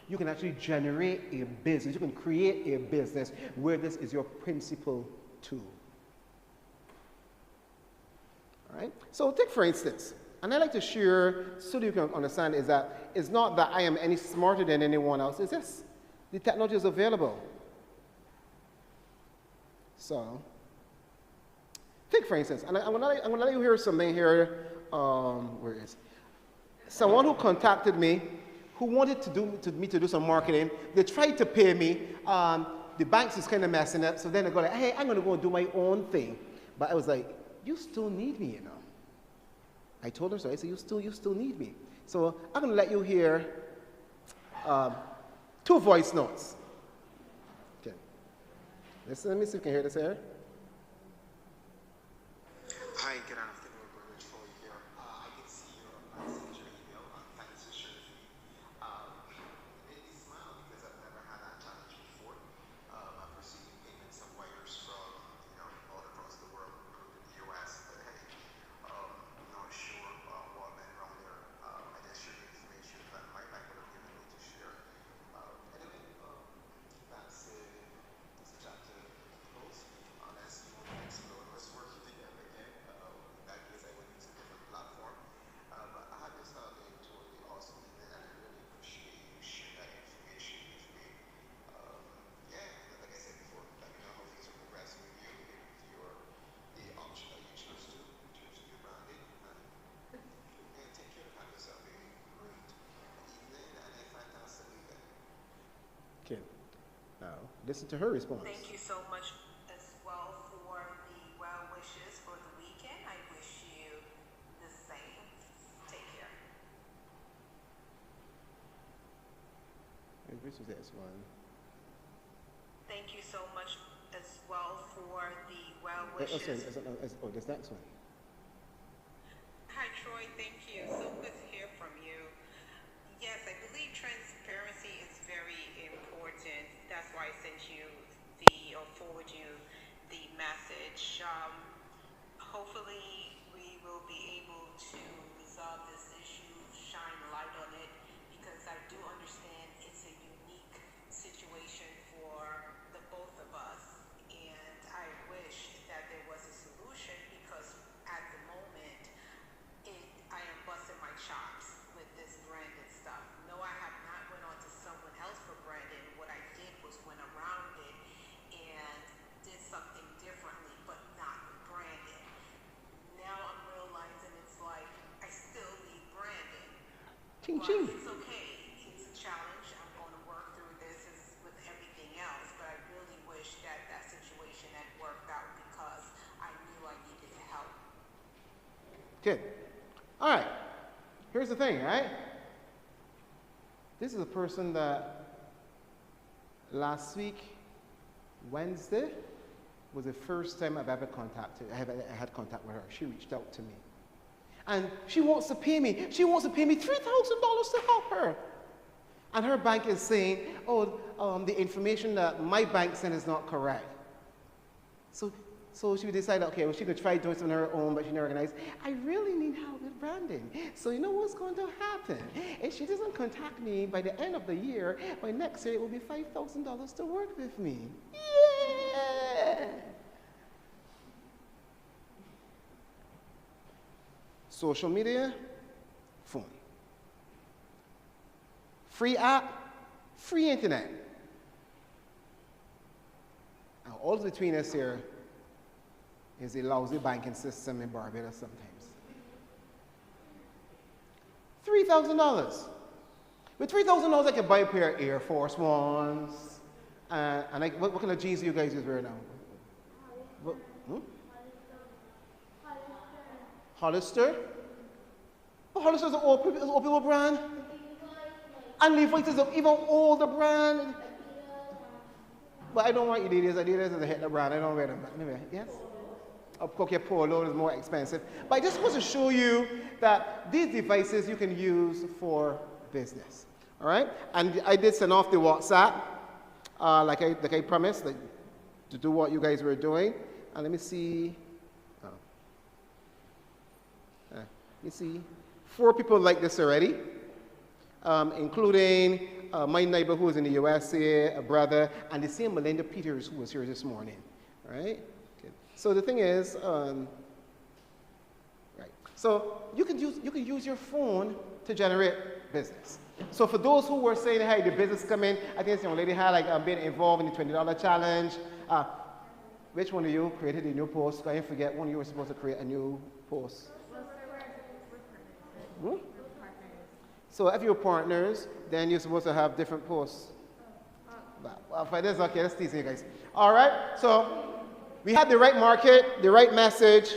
you can actually generate a business. You can create a business where this is your principal tool. All right? So take for instance, and I like to share so that you can understand is that it's not that I am any smarter than anyone else. It's this. The technology is available. So take for instance, and I'm gonna let you hear something here. Where is someone who contacted me who wanted me to do some marketing. They tried to pay me. The banks is kind of messing up, so then they go like, hey, I'm going to go and do my own thing. But I was like, you still need me, you know. I told her so. I said, you still need me. So I'm going to let you hear 2 voice notes. Okay. Listen, let me see if you can hear this here. Hi, good afternoon, Brother Troy here. I can see your message, your email. Thanks for sharing with me. It made me smile because I've never had that challenge before. I'm receiving payments and wires from, all across the world, including the US. But hey, not sure what went wrong there. I just shared the information that my bank would have given me to share. Anyway, that's a chapter close. Unless you want to explore what's working together again. In that case, I went into a different platform. But I had this a totally awesome evening, and I really appreciate you sharing that information with me. Like I said before, let me know how things are progressing with you, the option that you chose to in terms of your branding. And take care of yourself. A great evening and a fantastic weekend. Okay. Now listen to her response. Thank you so much as well for the well wishes for the weekend. I wish you the same. Take care. Which was this one? Thank you so much as well for the well Sorry, wishes. this next one. Hi, Troy. Thank you. So good to hear from you. Yes, I believe transparency is very important I sent you or forward you the message. Hopefully we will be able to resolve this issue, shine light on it, because I do understand it's a unique situation for the both of us, and I wish that there was a solution, because at the moment I am busting my chops with this branded stuff. No, I have not went on to someone else for branded. What I did was went around it and did something differently, but not branded. Now I'm realizing it's like I still need branding. Ching, But ching. it's okay. It's a challenge. I'm going to work through this as with everything else. But I really wish that that situation had worked out, because I knew I needed help. Good. All right. Here's the thing, right? This is a person that last week, Wednesday, was the first time I've ever I had contact with her. She reached out to me. And she wants to pay me. She wants to pay me $3,000 to help her. And her bank is saying, oh, the information that my bank sent is not correct. So she decided, okay, well, she could try doing it on her own, but she never organized. I really need help with branding. So you know what's going to happen? If she doesn't contact me by the end of the year, by next year it will be $5,000 to work with me. Yeah! Social media, phone. Free app, free internet. Now, all between us here is a lousy banking system in Barbados sometimes. $3,000. With $3,000, I can buy a pair of Air Force Ones. What kind of jeans do you guys use wear now? What, Hollister? Oh, Hollister is an old people brand. And Levi's is an even older brand. But I don't want Adidas. Adidas is a Hitler brand. I don't wear them. Anyway, yes? Of course, your Polo is more expensive. But I just want to show you that these devices you can use for business. All right? And I did send off the WhatsApp, like I promised, to do what you guys were doing. And let me see. You see, 4 people like this already, including my neighbor who is in the USA, a brother, and the same Melinda Peters who was here this morning. All right? Okay. So the thing is, right. So you can use your phone to generate business. So for those who were saying, hey, the business come in, I think this young lady had like been involved in the $20 challenge. Which one of you created a new post? I didn't forget one of you were supposed to create a new post. Hmm? So if you're partners, then you're supposed to have different posts. Well, for this, okay, let's tease you guys. All right, so we had the right market, the right message,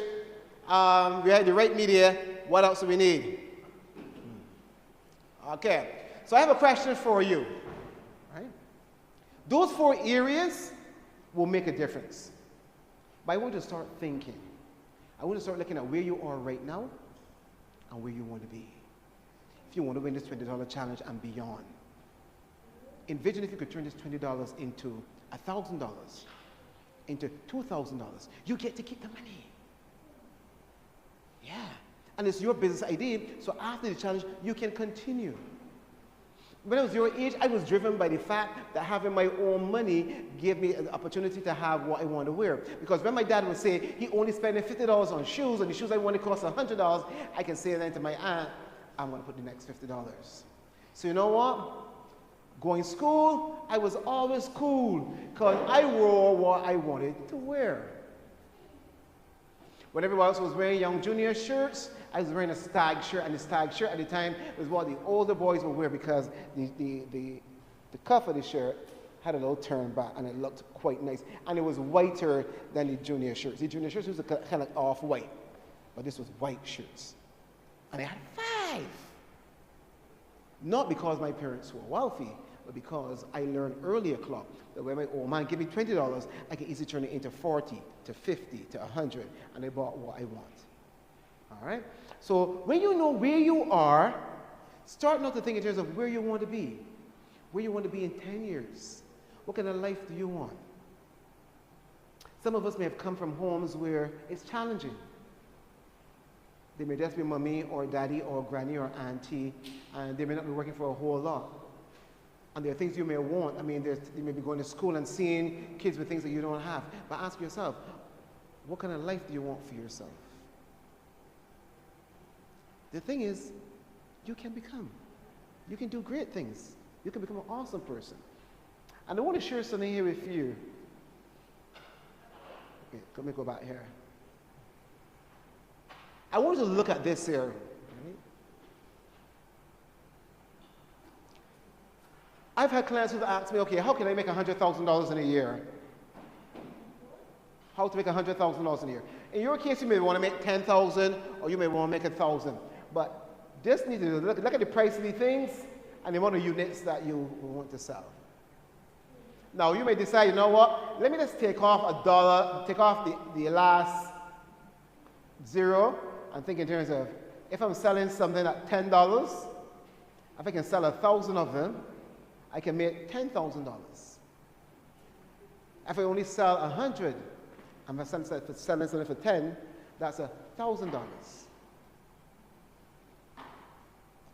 we had the right media. What else do we need? Okay, so I have a question for you. Right? Those 4 areas will make a difference. But I want you to start thinking. I want to start looking at where you are right now and where you want to be. If you want to win this $20 challenge and beyond. Envision if you could turn this $20 into $1,000, into $2,000. You get to keep the money. Yeah. And it's your business idea, so after the challenge, you can continue. When I was your age, I was driven by the fact that having my own money gave me an opportunity to have what I want to wear. Because when my dad would say he only spending $50 on shoes, and the shoes I want to cost $100, I can say then to my aunt, I'm going to put the next $50. So you know what? Going to school, I was always cool because I wore what I wanted to wear. When everyone else was wearing Young Junior shirts, I was wearing a Stag shirt, and the Stag shirt at the time was what the older boys would wear because the cuff of the shirt had a little turn back and it looked quite nice. And it was whiter than the Junior shirts. The Junior shirts was kind of like off-white, but this was white shirts. And I had 5. Not because my parents were wealthy, but because I learned earlier club that when my old man gave me $20, I can easily turn it into 40 to 50 to 100, and I bought what I want. All right? So when you know where you are, start not to think in terms of where you want to be in 10 years. What kind of life do you want? Some of us may have come from homes where it's challenging. They may just be mommy or daddy or granny or auntie, and they may not be working for a whole lot. And there are things you may want. I mean, you may be going to school and seeing kids with things that you don't have. But ask yourself, what kind of life do you want for yourself? The thing is, you can become. You can do great things. You can become an awesome person. And I want to share something here with you. Okay, let me go back here. I want you to look at this here. Right? I've had clients who've asked me, okay, how can I make $100,000 in a year? How to make $100,000 in a year? In your case, you may want to make 10,000, or you may want to make 1,000. But just need to look at the price of the things and the amount of units that you want to sell. Now, you may decide, you know what? Let me just take off $1, take off the last zero, and think in terms of, if I'm selling something at $10, if I can sell 1,000 of them, I can make $10,000. If I only sell 100, and I'm selling something for 10, that's $1,000.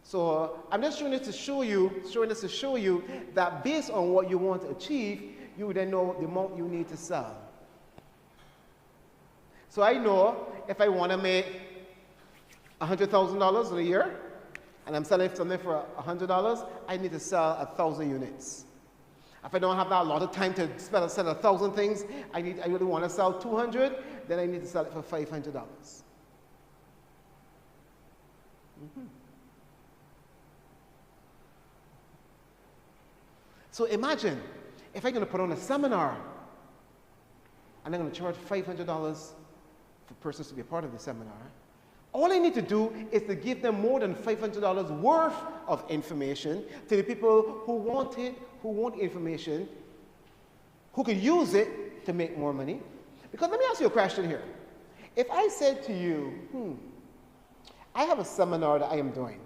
So I'm just showing this to show you that based on what you want to achieve, you then know the amount you need to sell. So I know if I want to make $100,000 in a year, and I'm selling something for $100, I need to sell 1,000 units. If I don't have that lot of time to sell 1,000 things, I really want to sell 200, then I need to sell it for $500. So imagine if I'm going to put on a seminar and I'm going to charge $500 for persons to be a part of the seminar. All I need to do is to give them more than $500 worth of information to the people who want it, who want information, who can use it to make more money. Because let me ask you a question here. If I said to you, I have a seminar that I am doing.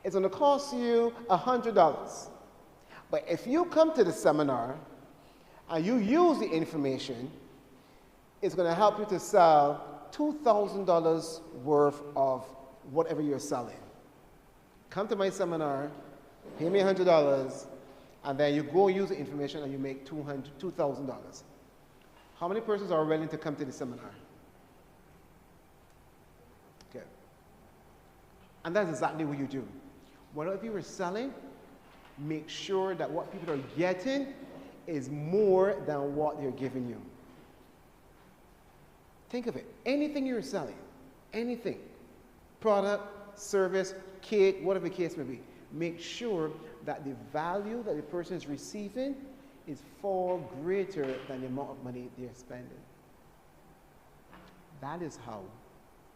It's going to cost you $100. But if you come to the seminar and you use the information, it's going to help you to sell $2,000 worth of whatever you're selling. Come to my seminar, pay me $100, and then you go use the information and you make $2,000. How many persons are willing to come to the seminar? Okay. And that's exactly what you do. Whatever you are selling, make sure that what people are getting is more than what they're giving you. Think of it. Anything you're selling, anything, product, service, cake, whatever the case may be, make sure that the value that the person is receiving is far greater than the amount of money they're spending. That is how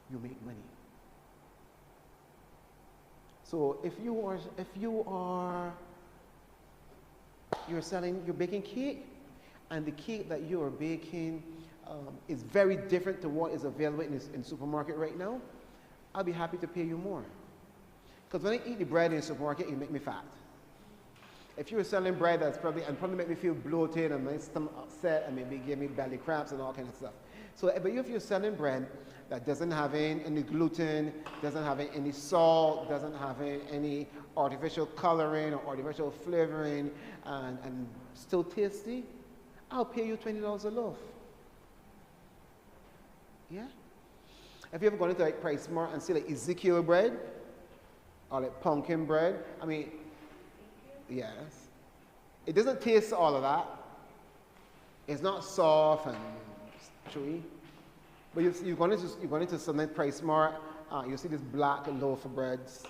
you make money. So if you're baking cake, and the cake that you are baking is very different to what is available in the supermarket right now, I'll be happy to pay you more. Because when I eat the bread in the supermarket, it makes me fat. If you were selling bread that's probably make me feel bloated and my stomach upset and maybe give me belly cramps and all kind of stuff. So, but if you're selling bread that doesn't have any gluten, doesn't have any salt, doesn't have any artificial coloring or artificial flavoring, and still tasty, I'll pay you $20 a loaf. Yeah? Have you ever gone into like Price Mart and see like Ezekiel bread? Or like pumpkin bread? I mean, yes. It doesn't taste all of that. It's not soft and chewy. But you're going into something Price Mart, you see this black loaf of breads.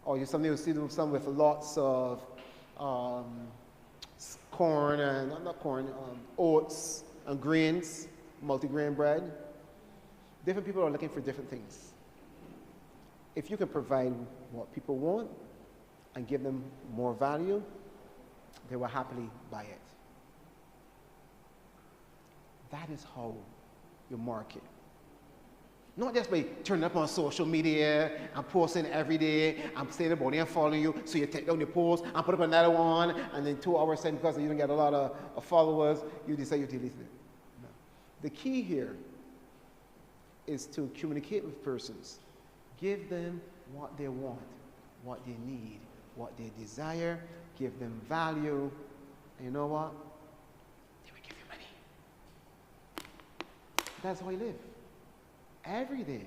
Or you'll see some with lots of corn and, oats and grains, multigrain bread. Different people are looking for different things. If you can provide what people want and give them more value, they will happily buy it. That is how you market. Not just by turning up on social media and posting every day and saying about it and following you, so you take down the post and put up another one, and then 2 hours in, because you don't get a lot of followers, you decide you delete it. No. The key here is to communicate with persons. Give them what they want, what they need, what they desire. Give them value. And you know what? They will give you money. That's how I live. Every day,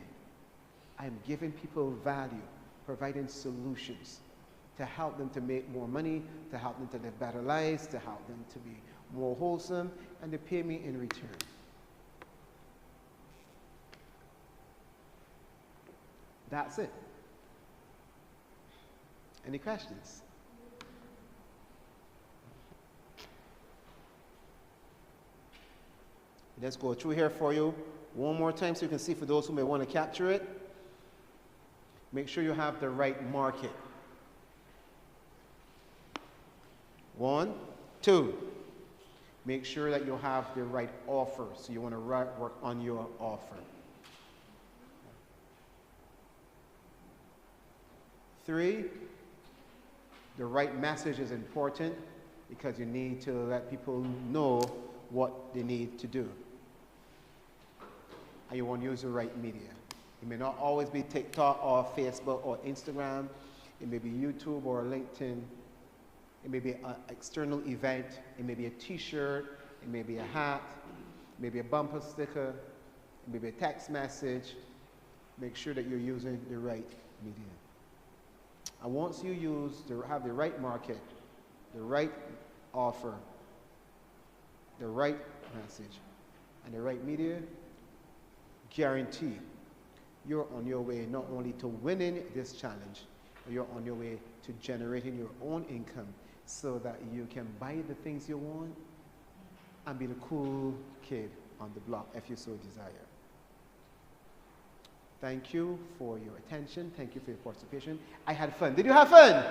I'm giving people value, providing solutions to help them to make more money, to help them to live better lives, to help them to be more wholesome, and they pay me in return. That's it. Any questions? Let's go through here for you one more time so you can see for those who may want to capture it. Make sure you have the right market. 1, 2. Make sure that you have the right offer. So you want to work on your offer. 3, the right message is important because you need to let people know what they need to do. And you want to use the right media. It may not always be TikTok or Facebook or Instagram. It may be YouTube or LinkedIn. It may be an external event. It may be a t-shirt. It may be a hat. It may be a bumper sticker. It may be a text message. Make sure that you're using the right media. And once you have the right market, the right offer, the right message, and the right media, guarantee you're on your way not only to winning this challenge, but you're on your way to generating your own income so that you can buy the things you want and be the cool kid on the block if you so desire. Thank you for your attention. Thank you for your participation. I had fun. Did you have fun?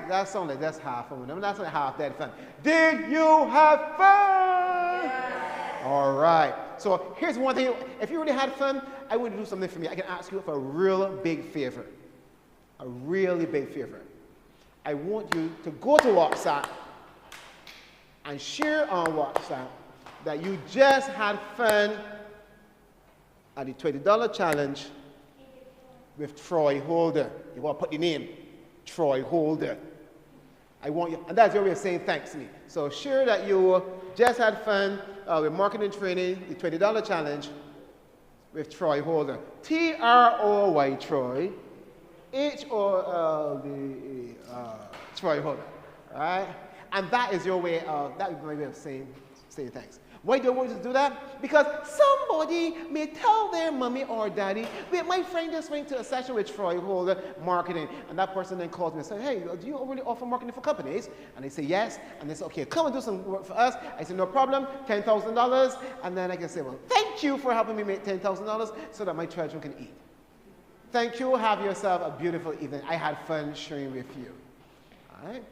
That sounds like that's half fun. That's not half that fun. Did you have fun? Yes. All right. So here's one thing. If you really had fun, I would do something for me. I can ask you for a real big favor. A really big favor. I want you to go to WhatsApp and share on WhatsApp that you just had fun at the $20 challenge with Troy Holder. You want to put the name, Troy Holder. I want you, and that's your way of saying thanks to me. So share that you just had fun with marketing training, the $20 challenge with Troy Holder. T-R-O-Y, Troy. H-O-L-D-E, Troy Holder. All right? And that is your way of, that is my way of saying thanks. Why do I want you to do that? Because somebody may tell their mommy or daddy, wait, my friend just went to a session with Troy Holder, marketing, and that person then calls me and says, hey, do you really offer marketing for companies? And they say, yes. And they say, okay, come and do some work for us. I say, no problem, $10,000. And then I can say, well, thank you for helping me make $10,000 so that my children can eat. Thank you. Have yourself a beautiful evening. I had fun sharing with you. All right.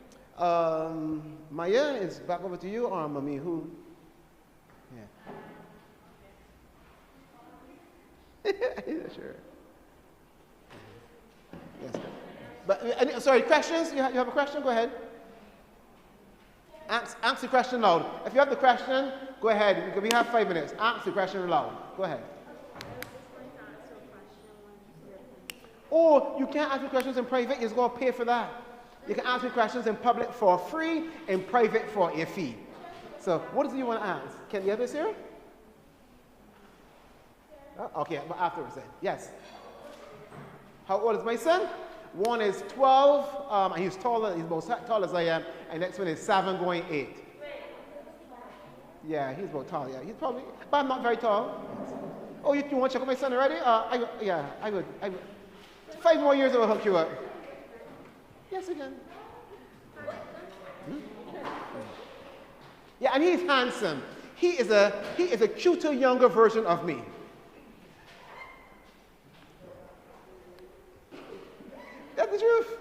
Maya, is back over to you, or mommy, who? Yeah. Sure. Yes. But sorry, questions? You have a question? Go ahead. Ask the question loud. If you have the question, go ahead. We have 5 minutes. Ask the question loud. Go ahead. Or you can't ask me questions in private. You're going to pay for that. You can ask me questions in public for free, in private for a fee. So what do you want to ask? Can you have this here? Okay, but afterwards then. Yes. How old is my son? One is 12, and he's taller. He's about tall as I am. And next one is 7 going 8. Yeah, he's about tall. Yeah, he's probably, but I'm not very tall. Oh, you want to check out my son already? I would. 5 more years I will hook you up. Yes, again. Yeah, and he's handsome. He is a cuter, younger version of me. That's the truth.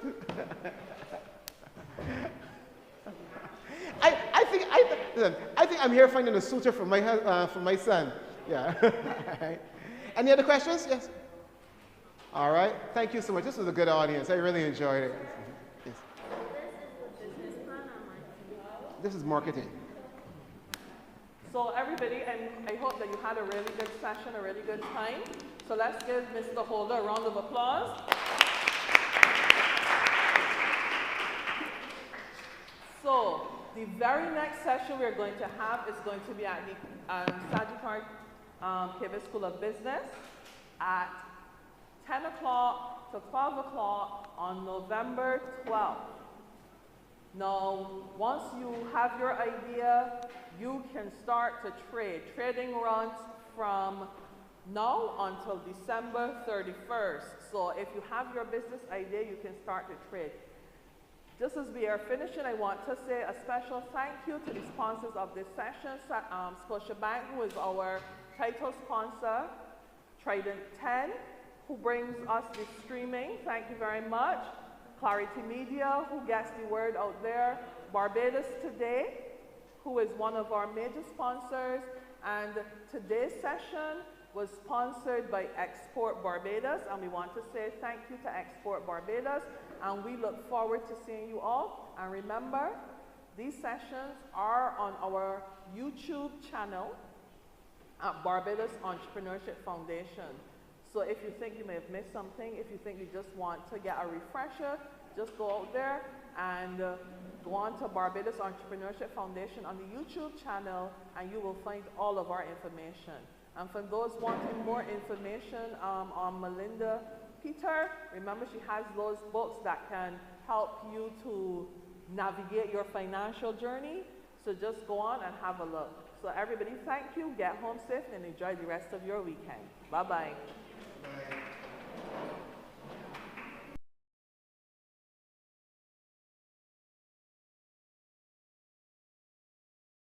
I think I'm here finding a suitor for my son. Yeah. Any other questions? Yes. All right. Thank you so much. This was a good audience. I really enjoyed it. Yes. This is the business plan or marketing? This is marketing. So everybody, and I hope that you had a really good session, a really good time. So let's give Mr. Holder a round of applause. So the very next session we're going to have is going to be at the Sagittarius Cave School of Business at 10 o'clock to 12 o'clock on November 12th. Now, once you have your idea, you can start to trade. Trading runs from now until December 31st. So if you have your business idea, you can start to trade. Just as we are finishing, I want to say a special thank you to the sponsors of this session, Scotiabank, who is our title sponsor, Trident 10, who brings us the streaming. Thank you very much. Clarity Media, who gets the word out there. Barbados Today, who is one of our major sponsors. And today's session was sponsored by Export Barbados, and we want to say thank you to Export Barbados, and we look forward to seeing you all. And remember, these sessions are on our YouTube channel at Barbados Entrepreneurship Foundation. So if you think you may have missed something, if you think you just want to get a refresher, just go out there and go on to Barbados Entrepreneurship Foundation on the YouTube channel, and you will find all of our information. And for those wanting more information on Melinda Peter, remember she has those books that can help you to navigate your financial journey. So just go on and have a look. So everybody, thank you, get home safe, and enjoy the rest of your weekend. Bye-bye. Bye.